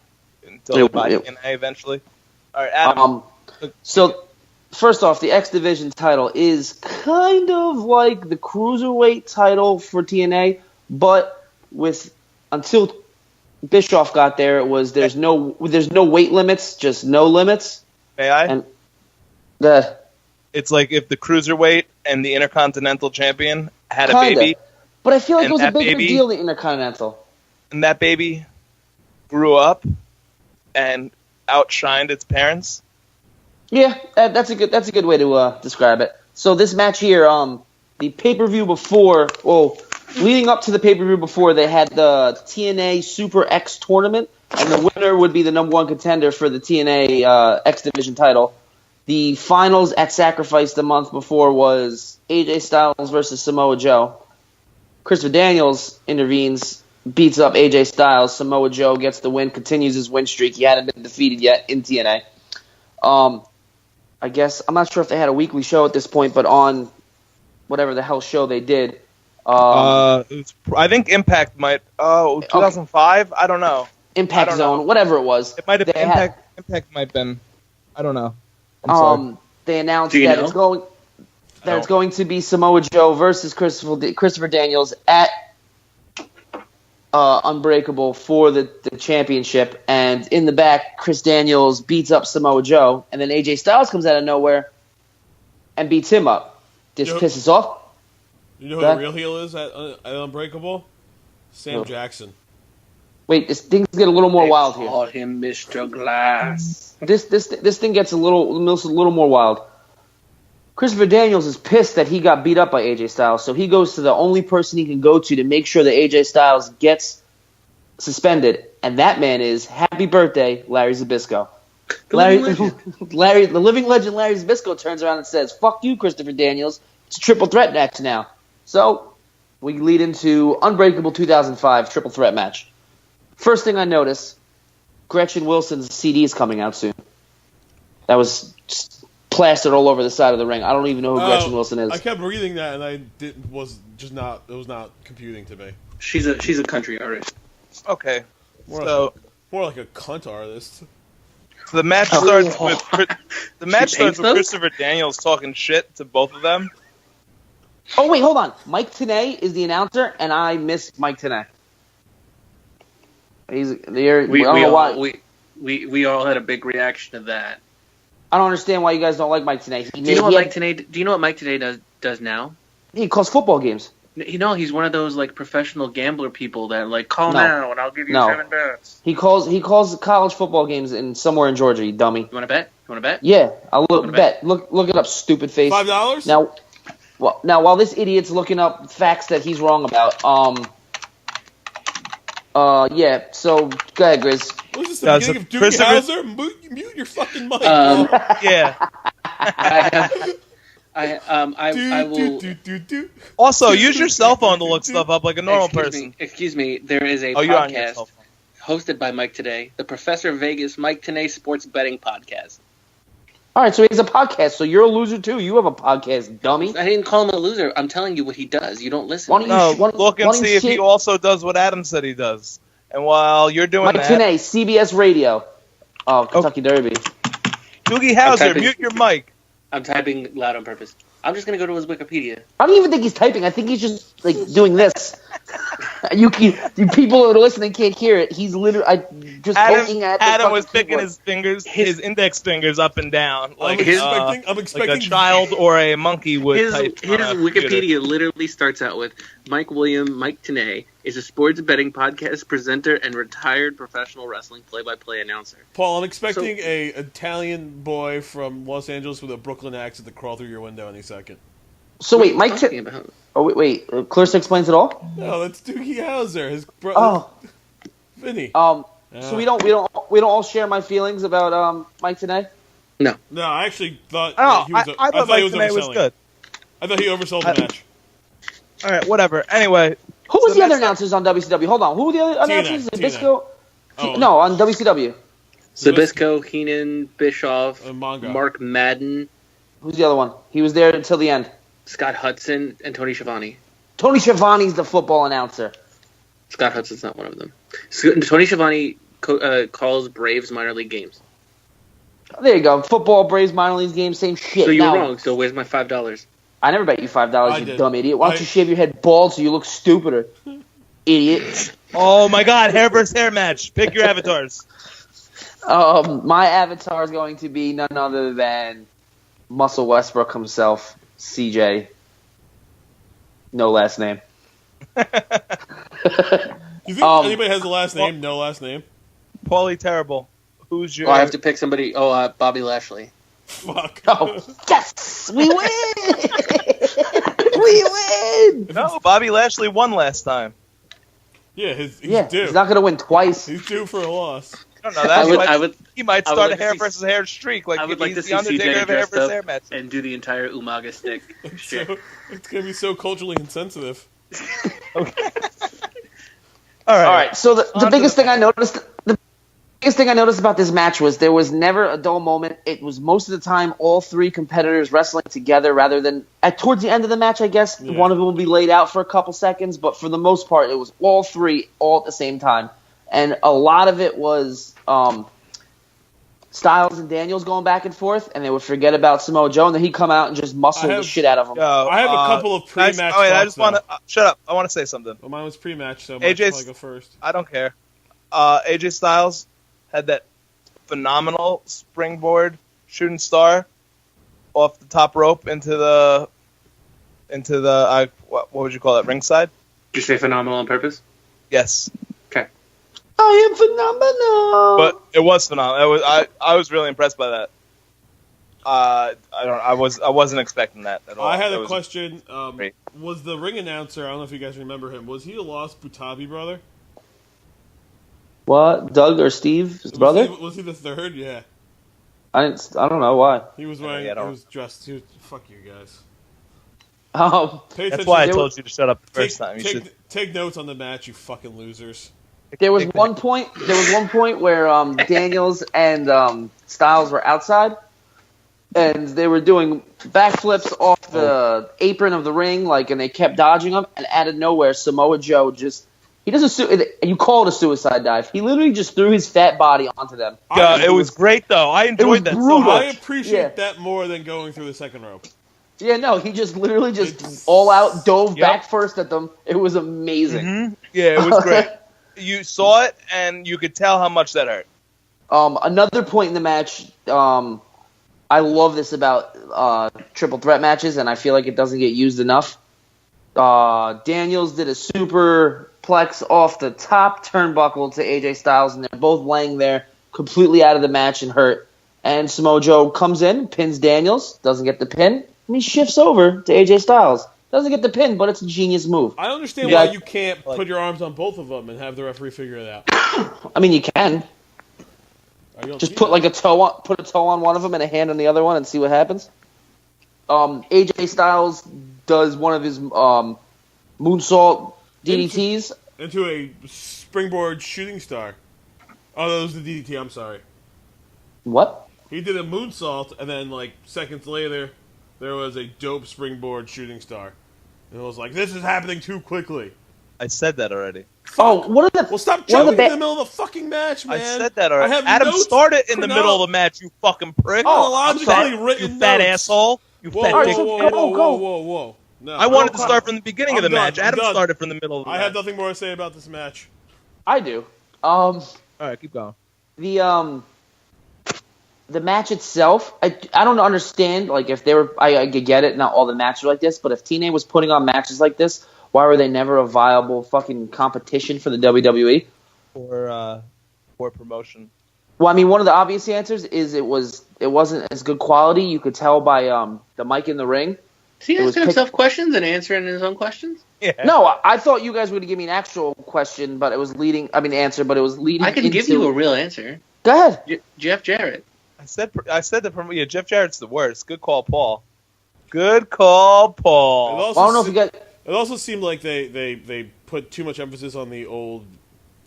until they buy TNA eventually. All right, Adam. So, first off, the X Division title is kind of like the Cruiserweight title for TNA, but until Bischoff got there, it was there's no weight limits, just no limits. May I? And it's like if the Cruiserweight and the Intercontinental Champion had a kinda. baby. But I feel like it and was a that bigger baby- deal, the Intercontinental. And that baby grew up and outshined its parents. Yeah, that's a good way to describe it. So this match here, the pay-per-view before, leading up to the pay-per-view before, they had the TNA Super X tournament, and the winner would be the number one contender for the TNA X Division title. The finals at Sacrifice the month before was AJ Styles versus Samoa Joe. Christopher Daniels intervenes, beats up AJ Styles. Samoa Joe gets the win, continues his win streak. He hadn't been defeated yet in TNA. I guess, I'm not sure if they had a weekly show at this point, but on whatever the hell show they did. I think Impact might. 2005? I don't know. Impact Zone, whatever it was. It might have been Impact might have been. I don't know. I'm sorry. They announced that it's going to be Samoa Joe versus Christopher Daniels at Unbreakable for the championship, and in the back, Chris Daniels beats up Samoa Joe, and then AJ Styles comes out of nowhere and beats him up. This pisses off. You know who the real heel is at Unbreakable? Sam Jackson. Wait, things get a little more wild here. Call him Mr. Glass. This thing gets a little more wild. Christopher Daniels is pissed that he got beat up by AJ Styles, so he goes to the only person he can go to make sure that AJ Styles gets suspended, and that man is Happy Birthday, Larry Zbyszko. The living legend Larry Zbyszko turns around and says, "Fuck you, Christopher Daniels. It's a triple threat match now." So we lead into Unbreakable 2005 triple threat match. First thing I notice, Gretchen Wilson's CD is coming out soon. That was plastered all over the side of the ring. I don't even know who Gretchen Wilson is. I kept reading that, and it was not computing to me. She's a country artist. Okay. More like a cunt artist. So the match starts with Christopher Daniels talking shit to both of them. Oh wait, hold on. Mike Tenay is the announcer, and I miss Mike Tenay. We all had a big reaction to that. I don't understand why you guys don't like Mike Tenay. Do you know what Mike Tenay does now? He calls football games. He's one of those like professional gambler people that call now and I'll give you 7 bets. He calls college football games somewhere in Georgia. You dummy. You want to bet? Yeah, I'll bet. Look it up, stupid face. $5? Now, while this idiot's looking up facts that he's wrong about, yeah. So go ahead, Grizz. What is this, the beginning of Doogie Howser? Mute your fucking mic. Yeah. I will. Also, use your cell phone to look stuff up like a normal person. Excuse me. There is a podcast hosted by Mike Tenay, the Professor Vegas Mike Tenay Sports Betting Podcast. All right, so he has a podcast. So you're a loser too. You have a podcast, dummy. I didn't call him a loser. I'm telling you what he does. You don't listen. Look and see if he also does what Adam said he does. And while you're doing Mike Tenay, CBS Radio. Oh, Kentucky Derby. Doogie Howser, mute your mic. I'm typing loud on purpose. I'm just going to go to his Wikipedia. I don't even think he's typing. I think he's just like doing this. You people who are listening can't hear it. He's literally just looking at. Adam was picking his his index fingers up and down, like I'm expecting like a child or a monkey would. His type on a Wikipedia computer. literally starts out with Mike Tenay is a sports betting podcast presenter and retired professional wrestling play-by-play announcer. Paul, I'm expecting a Italian boy from Los Angeles with a Brooklyn accent to crawl through your window any second. So wait, Mike. Talking about? Oh wait. Clarissa explains it all. No, that's Doogie Howser, his brother. Oh. Vinny. So we don't all share my feelings about Mike today. No, I actually thought Oh, he was. I thought Mike he was Tenay was overselling. good. I thought he oversold the match. All right, whatever. Anyway, Who was so the other next- announcers on WCW? Hold on. Who were the other announcers? TNA. Zabisco? Oh. No, on WCW. Zabisco, Heenan, Bischoff, Manga. Mark Madden, Who's the other one? He was there until the end. Scott Hudson, and Tony Schiavone. Tony Schiavone's the football announcer. Scott Hudson's not one of them. Tony Schiavone calls Braves minor league games. There you go. Football, Braves, minor league game, same shit. So you're Now, wrong. So where's my $5? I never bet you $5, I you did. dumb idiot. Why don't I- you shave your head bald so you look stupider? Idiot. Oh my God, hair versus hair match. Pick your avatars. My avatar is going to be none other than Muscle Westbrook himself, CJ. No last name. Do you think anybody has a last name? No last name. Paulie Terrible. Who's your? Oh, I have to pick somebody. Oh, Bobby Lashley. Fuck. Oh, yes! We win! We win! No, Bobby Lashley won last time. Yeah, he's Yeah, due. he's not going to win twice. He's due for a loss. I don't know that. He might I would start like a hair to see- versus hair streak. Like I would like he's to the see Undertaker CJ of hair dressed versus up hair match. and do the entire Umaga stick shit. So, it's gonna be so culturally insensitive. Okay. All right. So the biggest thing I noticed, about this match was there was never a dull moment. It was most of the time all three competitors wrestling together, rather than towards the end of the match. I guess one of them will be laid out for a couple seconds, but for the most part, it was all three all at the same time, and a lot of it was Styles and Daniels going back and forth, and they would forget about Samoa Joe, and then he'd come out and just muscle the shit out of him. I have a couple of pre-match I just thoughts, want to shut up. I want to say something. Well, mine was pre-match, so AJ's I'll probably go first. I don't care. AJ Styles had that phenomenal springboard shooting star off the top rope into the what would you call it, ringside? Did you say phenomenal on purpose? Yes. Okay. I am phenomenal. But it was phenomenal. I was really impressed by that. I wasn't expecting that at all. I had It a was question. great. Was the ring announcer? I don't know if you guys remember him. Was he a Lost Butabi brother? What? Doug or Steve, his brother? Was he the third? Yeah. I don't know why. He was wearing. Yeah, I don't- he was dressed. Fuck you guys. Pay That's attention. why I They told you to shut up the first Take, time. You take, should. take notes on the match, you fucking losers. There was one point where Daniels and Styles were outside, and they were doing backflips off the apron of the ring, and they kept dodging them. And out of nowhere, Samoa Joe he doesn't. You call it a suicide dive. He literally just threw his fat body onto them. Yeah, it was great though. I enjoyed that so brutal. I much. appreciate that more than going through the second rope. Yeah, no, he just literally all out dove Yep. back first at them. It was amazing. Mhm. Yeah, it was great. You saw it, and you could tell how much that hurt. Another point in the match, I love this about triple threat matches, and I feel like it doesn't get used enough. Daniels did a superplex off the top turnbuckle to AJ Styles, and they're both laying there completely out of the match and hurt. And Samoa Joe comes in, pins Daniels, doesn't get the pin, and he shifts over to AJ Styles. Doesn't get the pin, but it's a genius move. I understand Yeah. why you can't put your arms on both of them and have the referee figure it out. I mean, you can. You don't Just see put that. a toe on one of them and a hand on the other one and see what happens. AJ Styles does one of his moonsault DDTs. into a springboard shooting star. Oh, that was the DDT. I'm sorry. What? He did a moonsault, and then seconds later, there was a dope springboard shooting star. And it was like, this is happening too quickly. I said that already. Oh, what are the? Well, stop One of jumping the in the middle of the fucking match, man. I said that already. I have Adam notes started in the chrono- middle of the match. You fucking prick. Chronologically sorry. written You fat notes. asshole. You Whoa, fat whoa, dick. whoa, Go, whoa, go. whoa, whoa, No. I wanted to start from the beginning of the match. I'm Adam done. started from the middle of the I match. have nothing more to say about this match. I do. All right, keep going. The match itself, I don't understand. Like, if they were, I get it. Not all the matches are like this, but if TNA was putting on matches like this, why were they never a viable fucking competition for the WWE? For promotion. Well, I mean, one of the obvious answers is it wasn't as good quality. You could tell by the mic in the ring. Is he asking himself questions and answering his own questions? Yeah. No, I thought you guys were going to give me an actual question, but it was answer, but it was leading. I can give you a real answer. Go ahead. Jeff Jarrett. I said that. Jeff Jarrett's the worst. Good call, Paul. Good call, Paul. Well, I don't know if you got. It also seemed like they put too much emphasis on the old,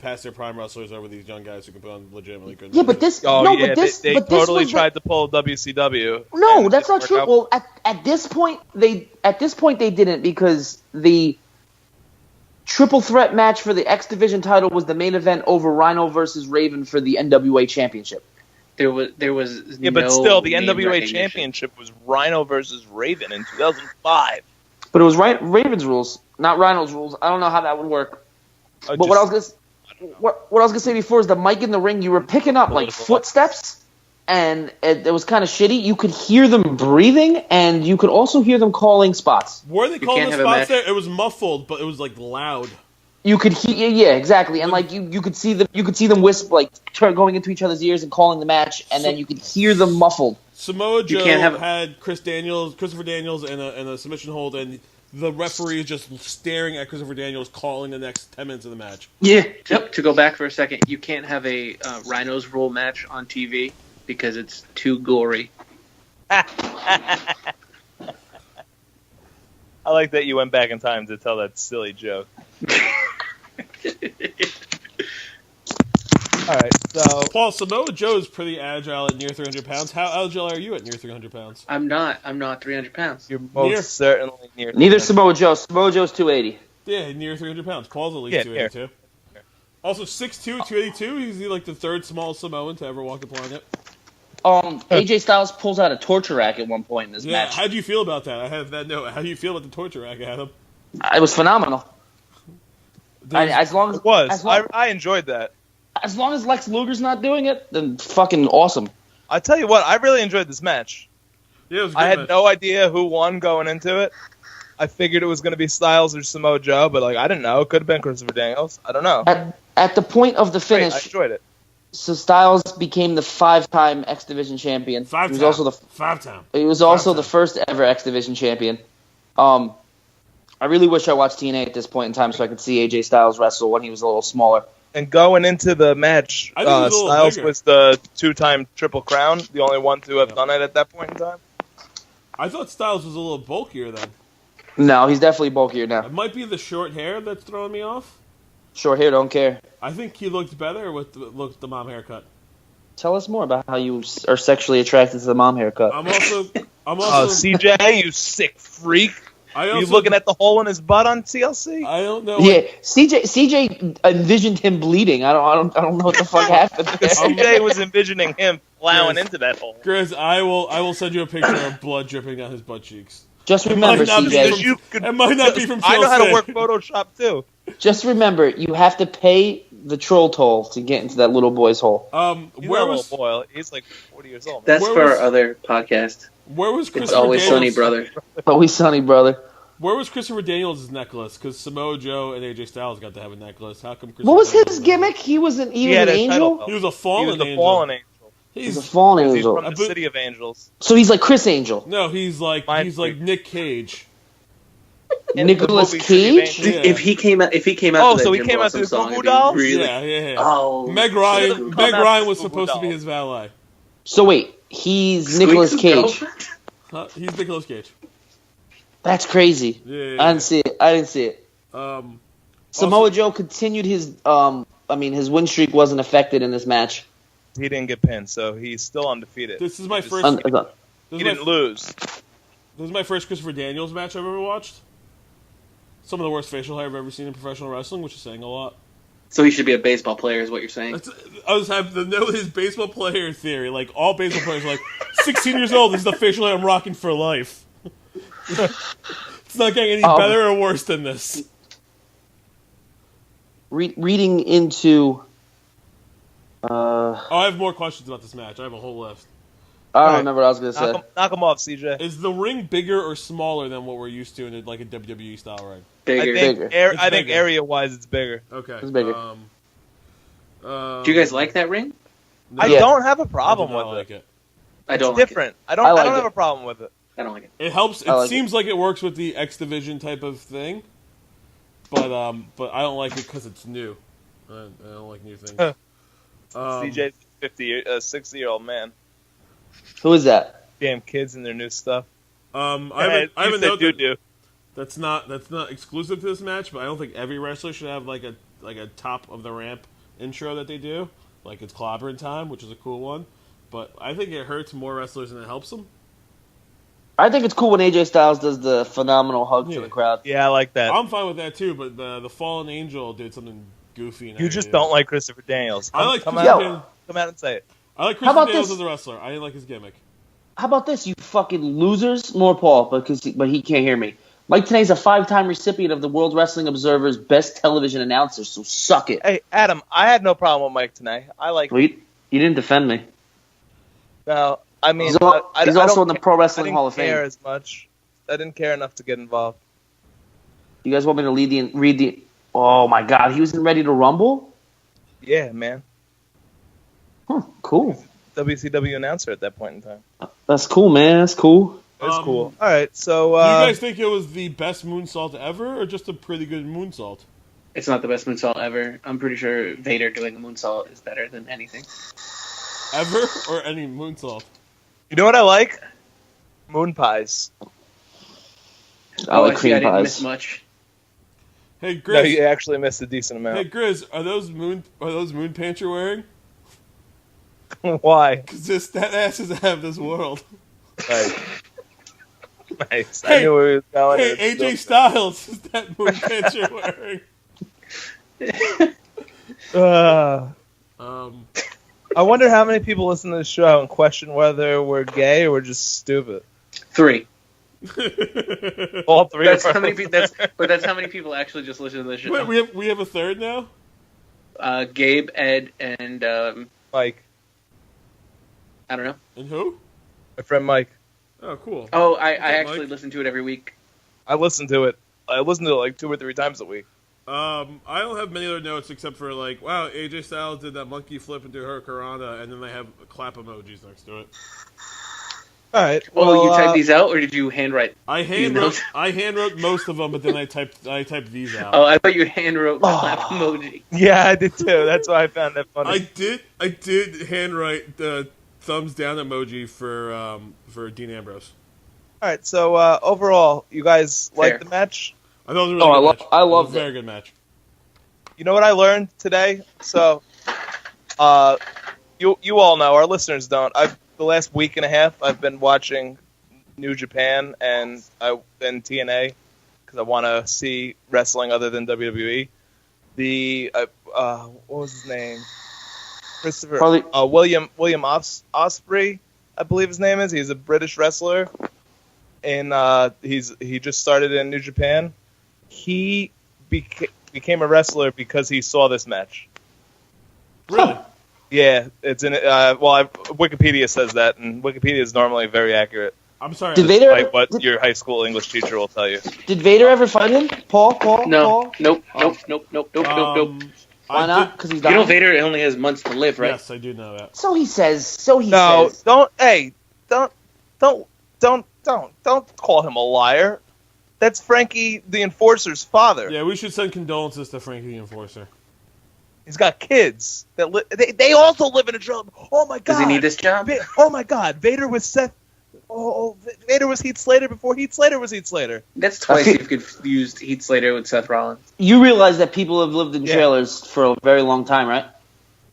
past their prime wrestlers over these young guys who can put on legitimately good. Yeah, but this. Oh no, yeah, but this. they but this totally was tried to pull WCW. No, that's not work true. out. Well, at this point they didn't, because the triple threat match for the X Division title was the main event over Rhino versus Raven for the NWA Championship. There was Yeah, but still, the NWA Championship was Rhino versus Raven in 2005. But it was Raven's rules, not Rhino's rules. I don't know how that would work. But what I was gonna say before is the mic in the ring. You were picking up like footsteps, and it was kind of shitty. You could hear them breathing, and you could also hear them calling spots. Were they calling the spots there? It was muffled, but it was like loud. You could hear, yeah, exactly, and like you could see them whisper, like going into each other's ears and calling the match, and then you could hear them muffled. Samoa Joe had Christopher Daniels in a submission hold, and the referee is just staring at Christopher Daniels, calling the next 10 minutes of the match. Yeah. To go back for a second, you can't have a Rhinos rule match on TV because it's too gory. I like that you went back in time to tell that silly joke. All right, so Paul, Samoa Joe is pretty agile at near 300 pounds. How agile are you at near 300 pounds? I'm not 300 pounds. You're most certainly near. Neither Samoa Joe. Samoa Joe's 280. Yeah, near 300 pounds. Paul's at least 282. Also 6'2", 282. He's like the third smallest Samoan to ever walk the planet. AJ Styles pulls out a torture rack at one point in this match. How do you feel about that? I have that note. How do you feel about the torture rack, Adam? It was phenomenal. I enjoyed that. As long as Lex Luger's not doing it, then fucking awesome. I tell you what, I really enjoyed this match. Yeah, it was a good I had match. no idea who won going into it. I figured it was going to be Styles or Samoa Joe, but I didn't know. It could have been Christopher Daniels. I don't know. At the point of the finish, I enjoyed it. So Styles became the 5-time X Division champion. He was also the 5-time. He was also the first ever X Division champion. I really wish I watched TNA at this point in time so I could see AJ Styles wrestle when he was a little smaller. And going into the match, Styles bigger. was the 2-time Triple Crown, the only one to have done it at that point in time. I thought Styles was a little bulkier then. No, he's definitely bulkier now. It might be the short hair that's throwing me off. Short hair, don't care. I think he looked better with the mom haircut. Tell us more about how you are sexually attracted to the mom haircut. I'm also CJ, you sick freak. Are you looking at the hole in his butt on TLC? I don't know. Yeah, CJ envisioned him bleeding. I don't know what the fuck happened there. CJ was envisioning him plowing into that hole. Grizz, I will send you a picture of blood dripping down his butt cheeks. Just remember, CJ. It might not be from TLC. I know how to work Photoshop too. Just remember, you have to pay the troll toll to get into that little boy's hole. He's not a little boy. He's like 40 years old. That's for our other podcast. Where was Christopher It's always Daniels? Sunny, brother. Always Sunny, brother. Where was Christopher Daniels' necklace? Because Samoa Joe and AJ Styles got to have a necklace. How come? What was his gimmick? He was an angel. He was a fallen angel. Fallen angel. He's a fallen angel. He's from the City of Angels. So he's like Chris Angel. No, he's like Nick Cage. Nicolas Cage? Yeah. If he came out, Oh, to so that he Jim came out Blossom to the song, Goo Goo it'd be Dolls? really- Yeah. Oh, Meg Ryan was supposed to be his valet. So wait, he's Squeaks' Nicolas Cage. girlfriend? He's Nicolas Cage. That's crazy. Yeah. I didn't see it. Samoa Joe continued his his win streak wasn't affected in this match. He didn't get pinned, so he's still undefeated. This is my first. He didn't lose. This is my first Christopher Daniels match I've ever watched. Some of the worst facial hair I've ever seen in professional wrestling, which is saying a lot. So he should be a baseball player, is what you're saying? I just have to know his baseball player theory. Like, all baseball players are like, 16 years old, this is the facial hair I'm rocking for life. It's It's not getting any better or worse than this. Reading into. I have more questions about this match. I have a whole list. I don't remember what I was going to say. Knock them off, CJ. Is the ring bigger or smaller than what we're used to in like a WWE style ring? Bigger. I think area-wise it's bigger. Okay. It's bigger. Do you guys like that ring? No, I don't have a problem with like it. I don't. It's different. I don't have a problem with it. I don't like it. It helps. It like seems like it works with the X Division type of thing, but I don't like it because it's new. I don't like new things. CJ's a 60-year-old man. Who is that? Damn kids and their new stuff. I have a note do. that's not exclusive to this match, but I don't think every wrestler should have like a top of the ramp intro that they do, like it's clobbering time, which is a cool one. But I think it hurts more wrestlers than it helps them. I think it's cool when AJ Styles does the phenomenal hug to the crowd. Yeah, I like that. I'm fine with that too, but the Fallen Angel did something goofy. You just don't like Christopher Daniels. I like come Christopher out and say it. I like Christopher Daniels as a wrestler. I didn't like his gimmick. How about this, you fucking losers? More Paul, but he can't hear me. Mike Tenay's a 5-time recipient of the World Wrestling Observer's Best Television Announcer, so suck it. Hey, Adam, I had no problem with Mike Tenay. I like. Wait, you didn't defend me. No, I mean, he's also in the Pro Wrestling Hall of Fame. I didn't care as much. I didn't care enough to get involved. You guys want me to read the? Oh my God, he was in Ready to Rumble. Yeah, man. Cool. WCW announcer at that point in time. That's cool, man. That's cool. That's cool. All right, so do you guys think it was the best moonsault ever, or just a pretty good moonsault? It's not the best moonsault ever. I'm pretty sure Vader doing a moonsault is better than anything. Ever or any moonsault? You know what I like? Moon pies. I like cream I didn't pies. miss much. Hey, Grizz. No, you actually missed a decent amount. Hey, Grizz, are those moon pants you're wearing? Why? Because that ass is out of this world. Nice. Nice. Hey, I knew where he was going. Hey, AJ Styles, is that moon pants you're wearing? I wonder how many people listen to the show and question whether we're gay or we're just stupid. 3. All 3. That's how many people. That's how many people actually just listen to the show. Wait, we have a third now. Gabe, Ed, and Mike. I don't know. And who? My friend Mike. Oh, cool. Oh, I actually Mike? listen to it every week. I listen to it like 2 or 3 times a week. I don't have many other notes except for like, wow, AJ Styles did that monkey flip into her Karana, and then they have clap emojis next to it. All right. Well, you typed these out, or did you handwrite? I handwrote most of them, but then I typed these out. Oh, I thought you handwrote the clap emoji. Yeah, I did too. That's why I found that funny. I did handwrite the thumbs down emoji for Dean Ambrose. All right. So overall, you guys like the match? I thought it was a really good match. I loved it. Very good match. You know what I learned today? So, you all know, our listeners don't. The last week and a half, I've been watching New Japan and TNA because I want to see wrestling other than WWE. What was his name? Christopher William Ospreay, I believe his name is. He's a British wrestler, and he just started in New Japan. He became a wrestler because he saw this match. Really? Yeah, it's in. Wikipedia says that, and Wikipedia is normally very accurate. I'm sorry. Did Vader? Like what your high school English teacher will tell you. Did Vader ever fight him? Paul? No. Nope. Why not? Because he's dying. You know Vader only has months to live, right? Yes, I do know that. So he says. No, don't call him a liar. That's Frankie the Enforcer's father. Yeah, we should send condolences to Frankie the Enforcer. He's got kids that they also live in a job. Oh my god! Does he need this job? Oh my god! Vader was Seth. Vader was Heath Slater before Heath Slater was Heath Slater. That's twice you've confused Heath Slater with Seth Rollins. You realize that people have lived in trailers for a very long time, right?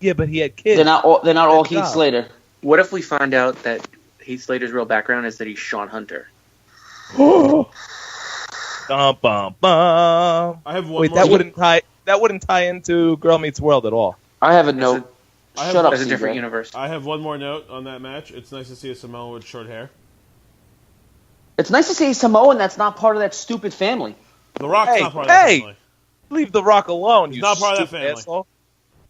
Yeah, but he had kids. They're not all Heath Slater. What if we find out that Heath Slater's real background is that he's Sean Hunter? Bum, bum, bum. I have one. Wait, more. that wouldn't tie into Girl Meets World at all. I have a note. Shut up, That's a different CJ. universe. I have one more note on that match. It's nice to see a Samoa with short hair. It's nice to see a Samoan that's not part of that stupid family. The Rock's not part of that family. Leave The Rock alone, He's you not part of that stupid family. asshole.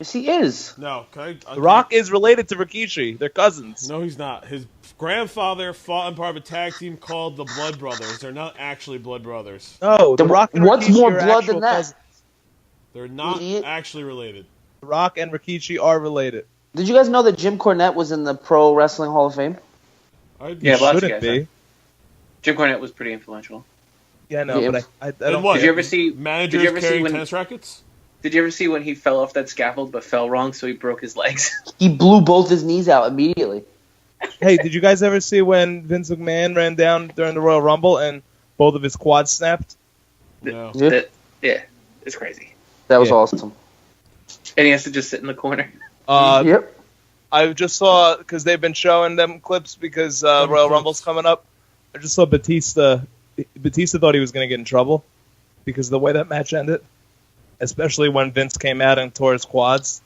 Yes, he is. No, The Rock is related to Rikishi. They're cousins. No, he's not. His grandfather fought in part of a tag team called the Blood Brothers. They're not actually blood brothers. No, The Rock and What's Rikishi more are blood actual than that? cousins. They're not Idiot. actually related. The Rock and Rikishi are related. Did you guys know that Jim Cornette was in the Pro Wrestling Hall of Fame? Yeah, lots of Shouldn't guys be. are. Jim Cornette was pretty influential. Yeah, no, Yeah. but I And don't. what? Did you ever see? Managers Did you ever see carrying when? tennis rackets? Did you ever see when he fell off that scaffold but fell wrong, so he broke his legs? He blew both his knees out immediately. Hey, did you guys ever see when Vince McMahon ran down during the Royal Rumble and both of his quads snapped? No. Yeah. Yeah, it's crazy. That was Yeah. awesome. And he has to just sit in the corner. Yep. I just saw, because they've been showing them clips because Royal Rumble's coming up. I just saw Batista. Batista thought he was going to get in trouble because of the way that match ended, especially when Vince came out and tore his quads.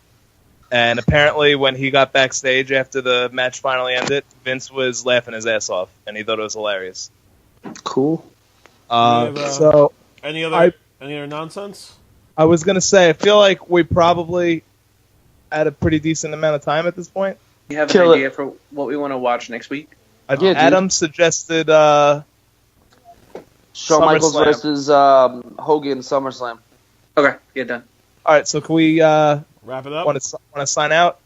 And apparently when he got backstage after the match finally ended, Vince was laughing his ass off, and he thought it was hilarious. Cool. So Any other nonsense? I was going to say, I feel like we probably had a pretty decent amount of time at this point. You have an Kill it. idea for what we want to watch next week? Yeah, dude. Adam suggested Shawn Michaels SummerSlam. versus Hogan SummerSlam. Okay, yeah, done. All right, so can we Wrap it up. want to sign out?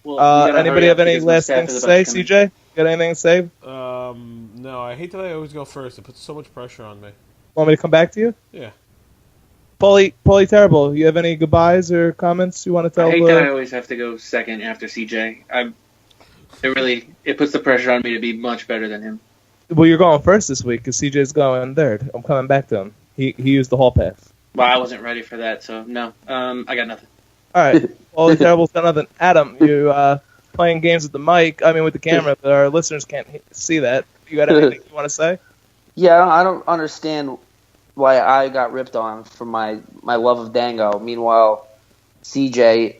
Well, we gotta Anybody hurry have up any because my last staff things to is say, about to come in. CJ? Got anything to say? No, I hate that I always go first. It puts so much pressure on me. Want me to come back to you? Yeah. Paulie Terrible, you have any goodbyes or comments you want to tell? I hate that I always have to go second after CJ. It puts the pressure on me to be much better than him. Well, you're going first this week because CJ's going third. I'm coming back to him. He used the hall pass. Well, I wasn't ready for that, so no. I got nothing. All right, Paulie Terrible's got nothing. Adam, you playing games with the mic. I mean, with the camera, but our listeners can't see that. You got anything you want to say? Yeah, I don't understand why I got ripped on for my love of Dango. Meanwhile, CJ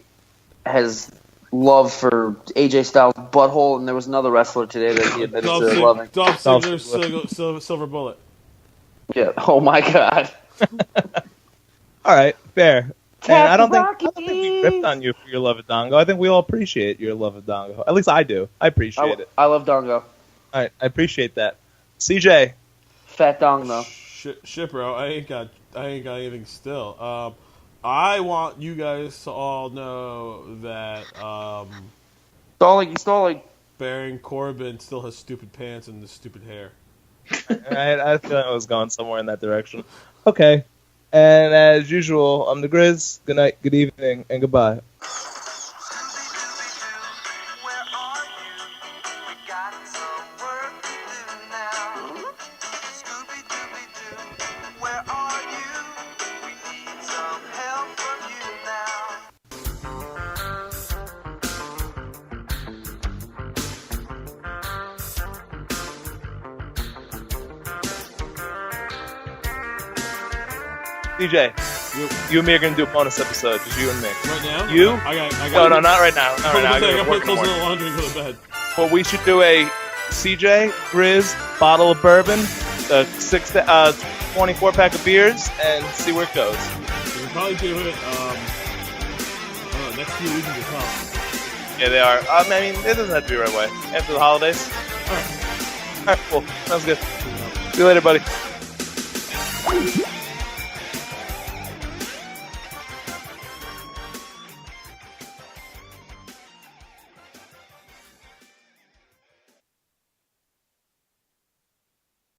has love for AJ Styles' butthole, and there was another wrestler today that he admitted to loving. Dolph Ziggler's Silver Bullet. Yeah. Oh my God. All right, fair. And I don't think Rocky. we ripped on you for your love of Dongo. I think we all appreciate your love of Dongo. At least I do. I appreciate it. I love Dongo. All right, I appreciate that. CJ, Fat Dong though. Shit, bro. I ain't got anything still. I want you guys to all know that Stalling. Baron Corbin still has stupid pants and the stupid hair. I feel like I was going somewhere in that direction. Okay. And as usual, I'm the Grizz. Good night, good evening, and goodbye. Where are you? We got some work to do now. Scooby-Dooby-Doo, where are you? We need some help from you now. CJ, you and me are going to do a bonus episode, just you and me. Right now? You? I got. No, not right now. Not right now. I I gotta got work to in the put clothes in morning. the laundry and go to bed. Well, we should do a CJ, Grizz, bottle of bourbon, a 24-pack of beers, and see where it goes. We can probably do it. I don't know, next few weeks is tough. Yeah, they are. I mean, it doesn't have to be right away. After the holidays. All right. All right, cool. Sounds good. See you later, buddy.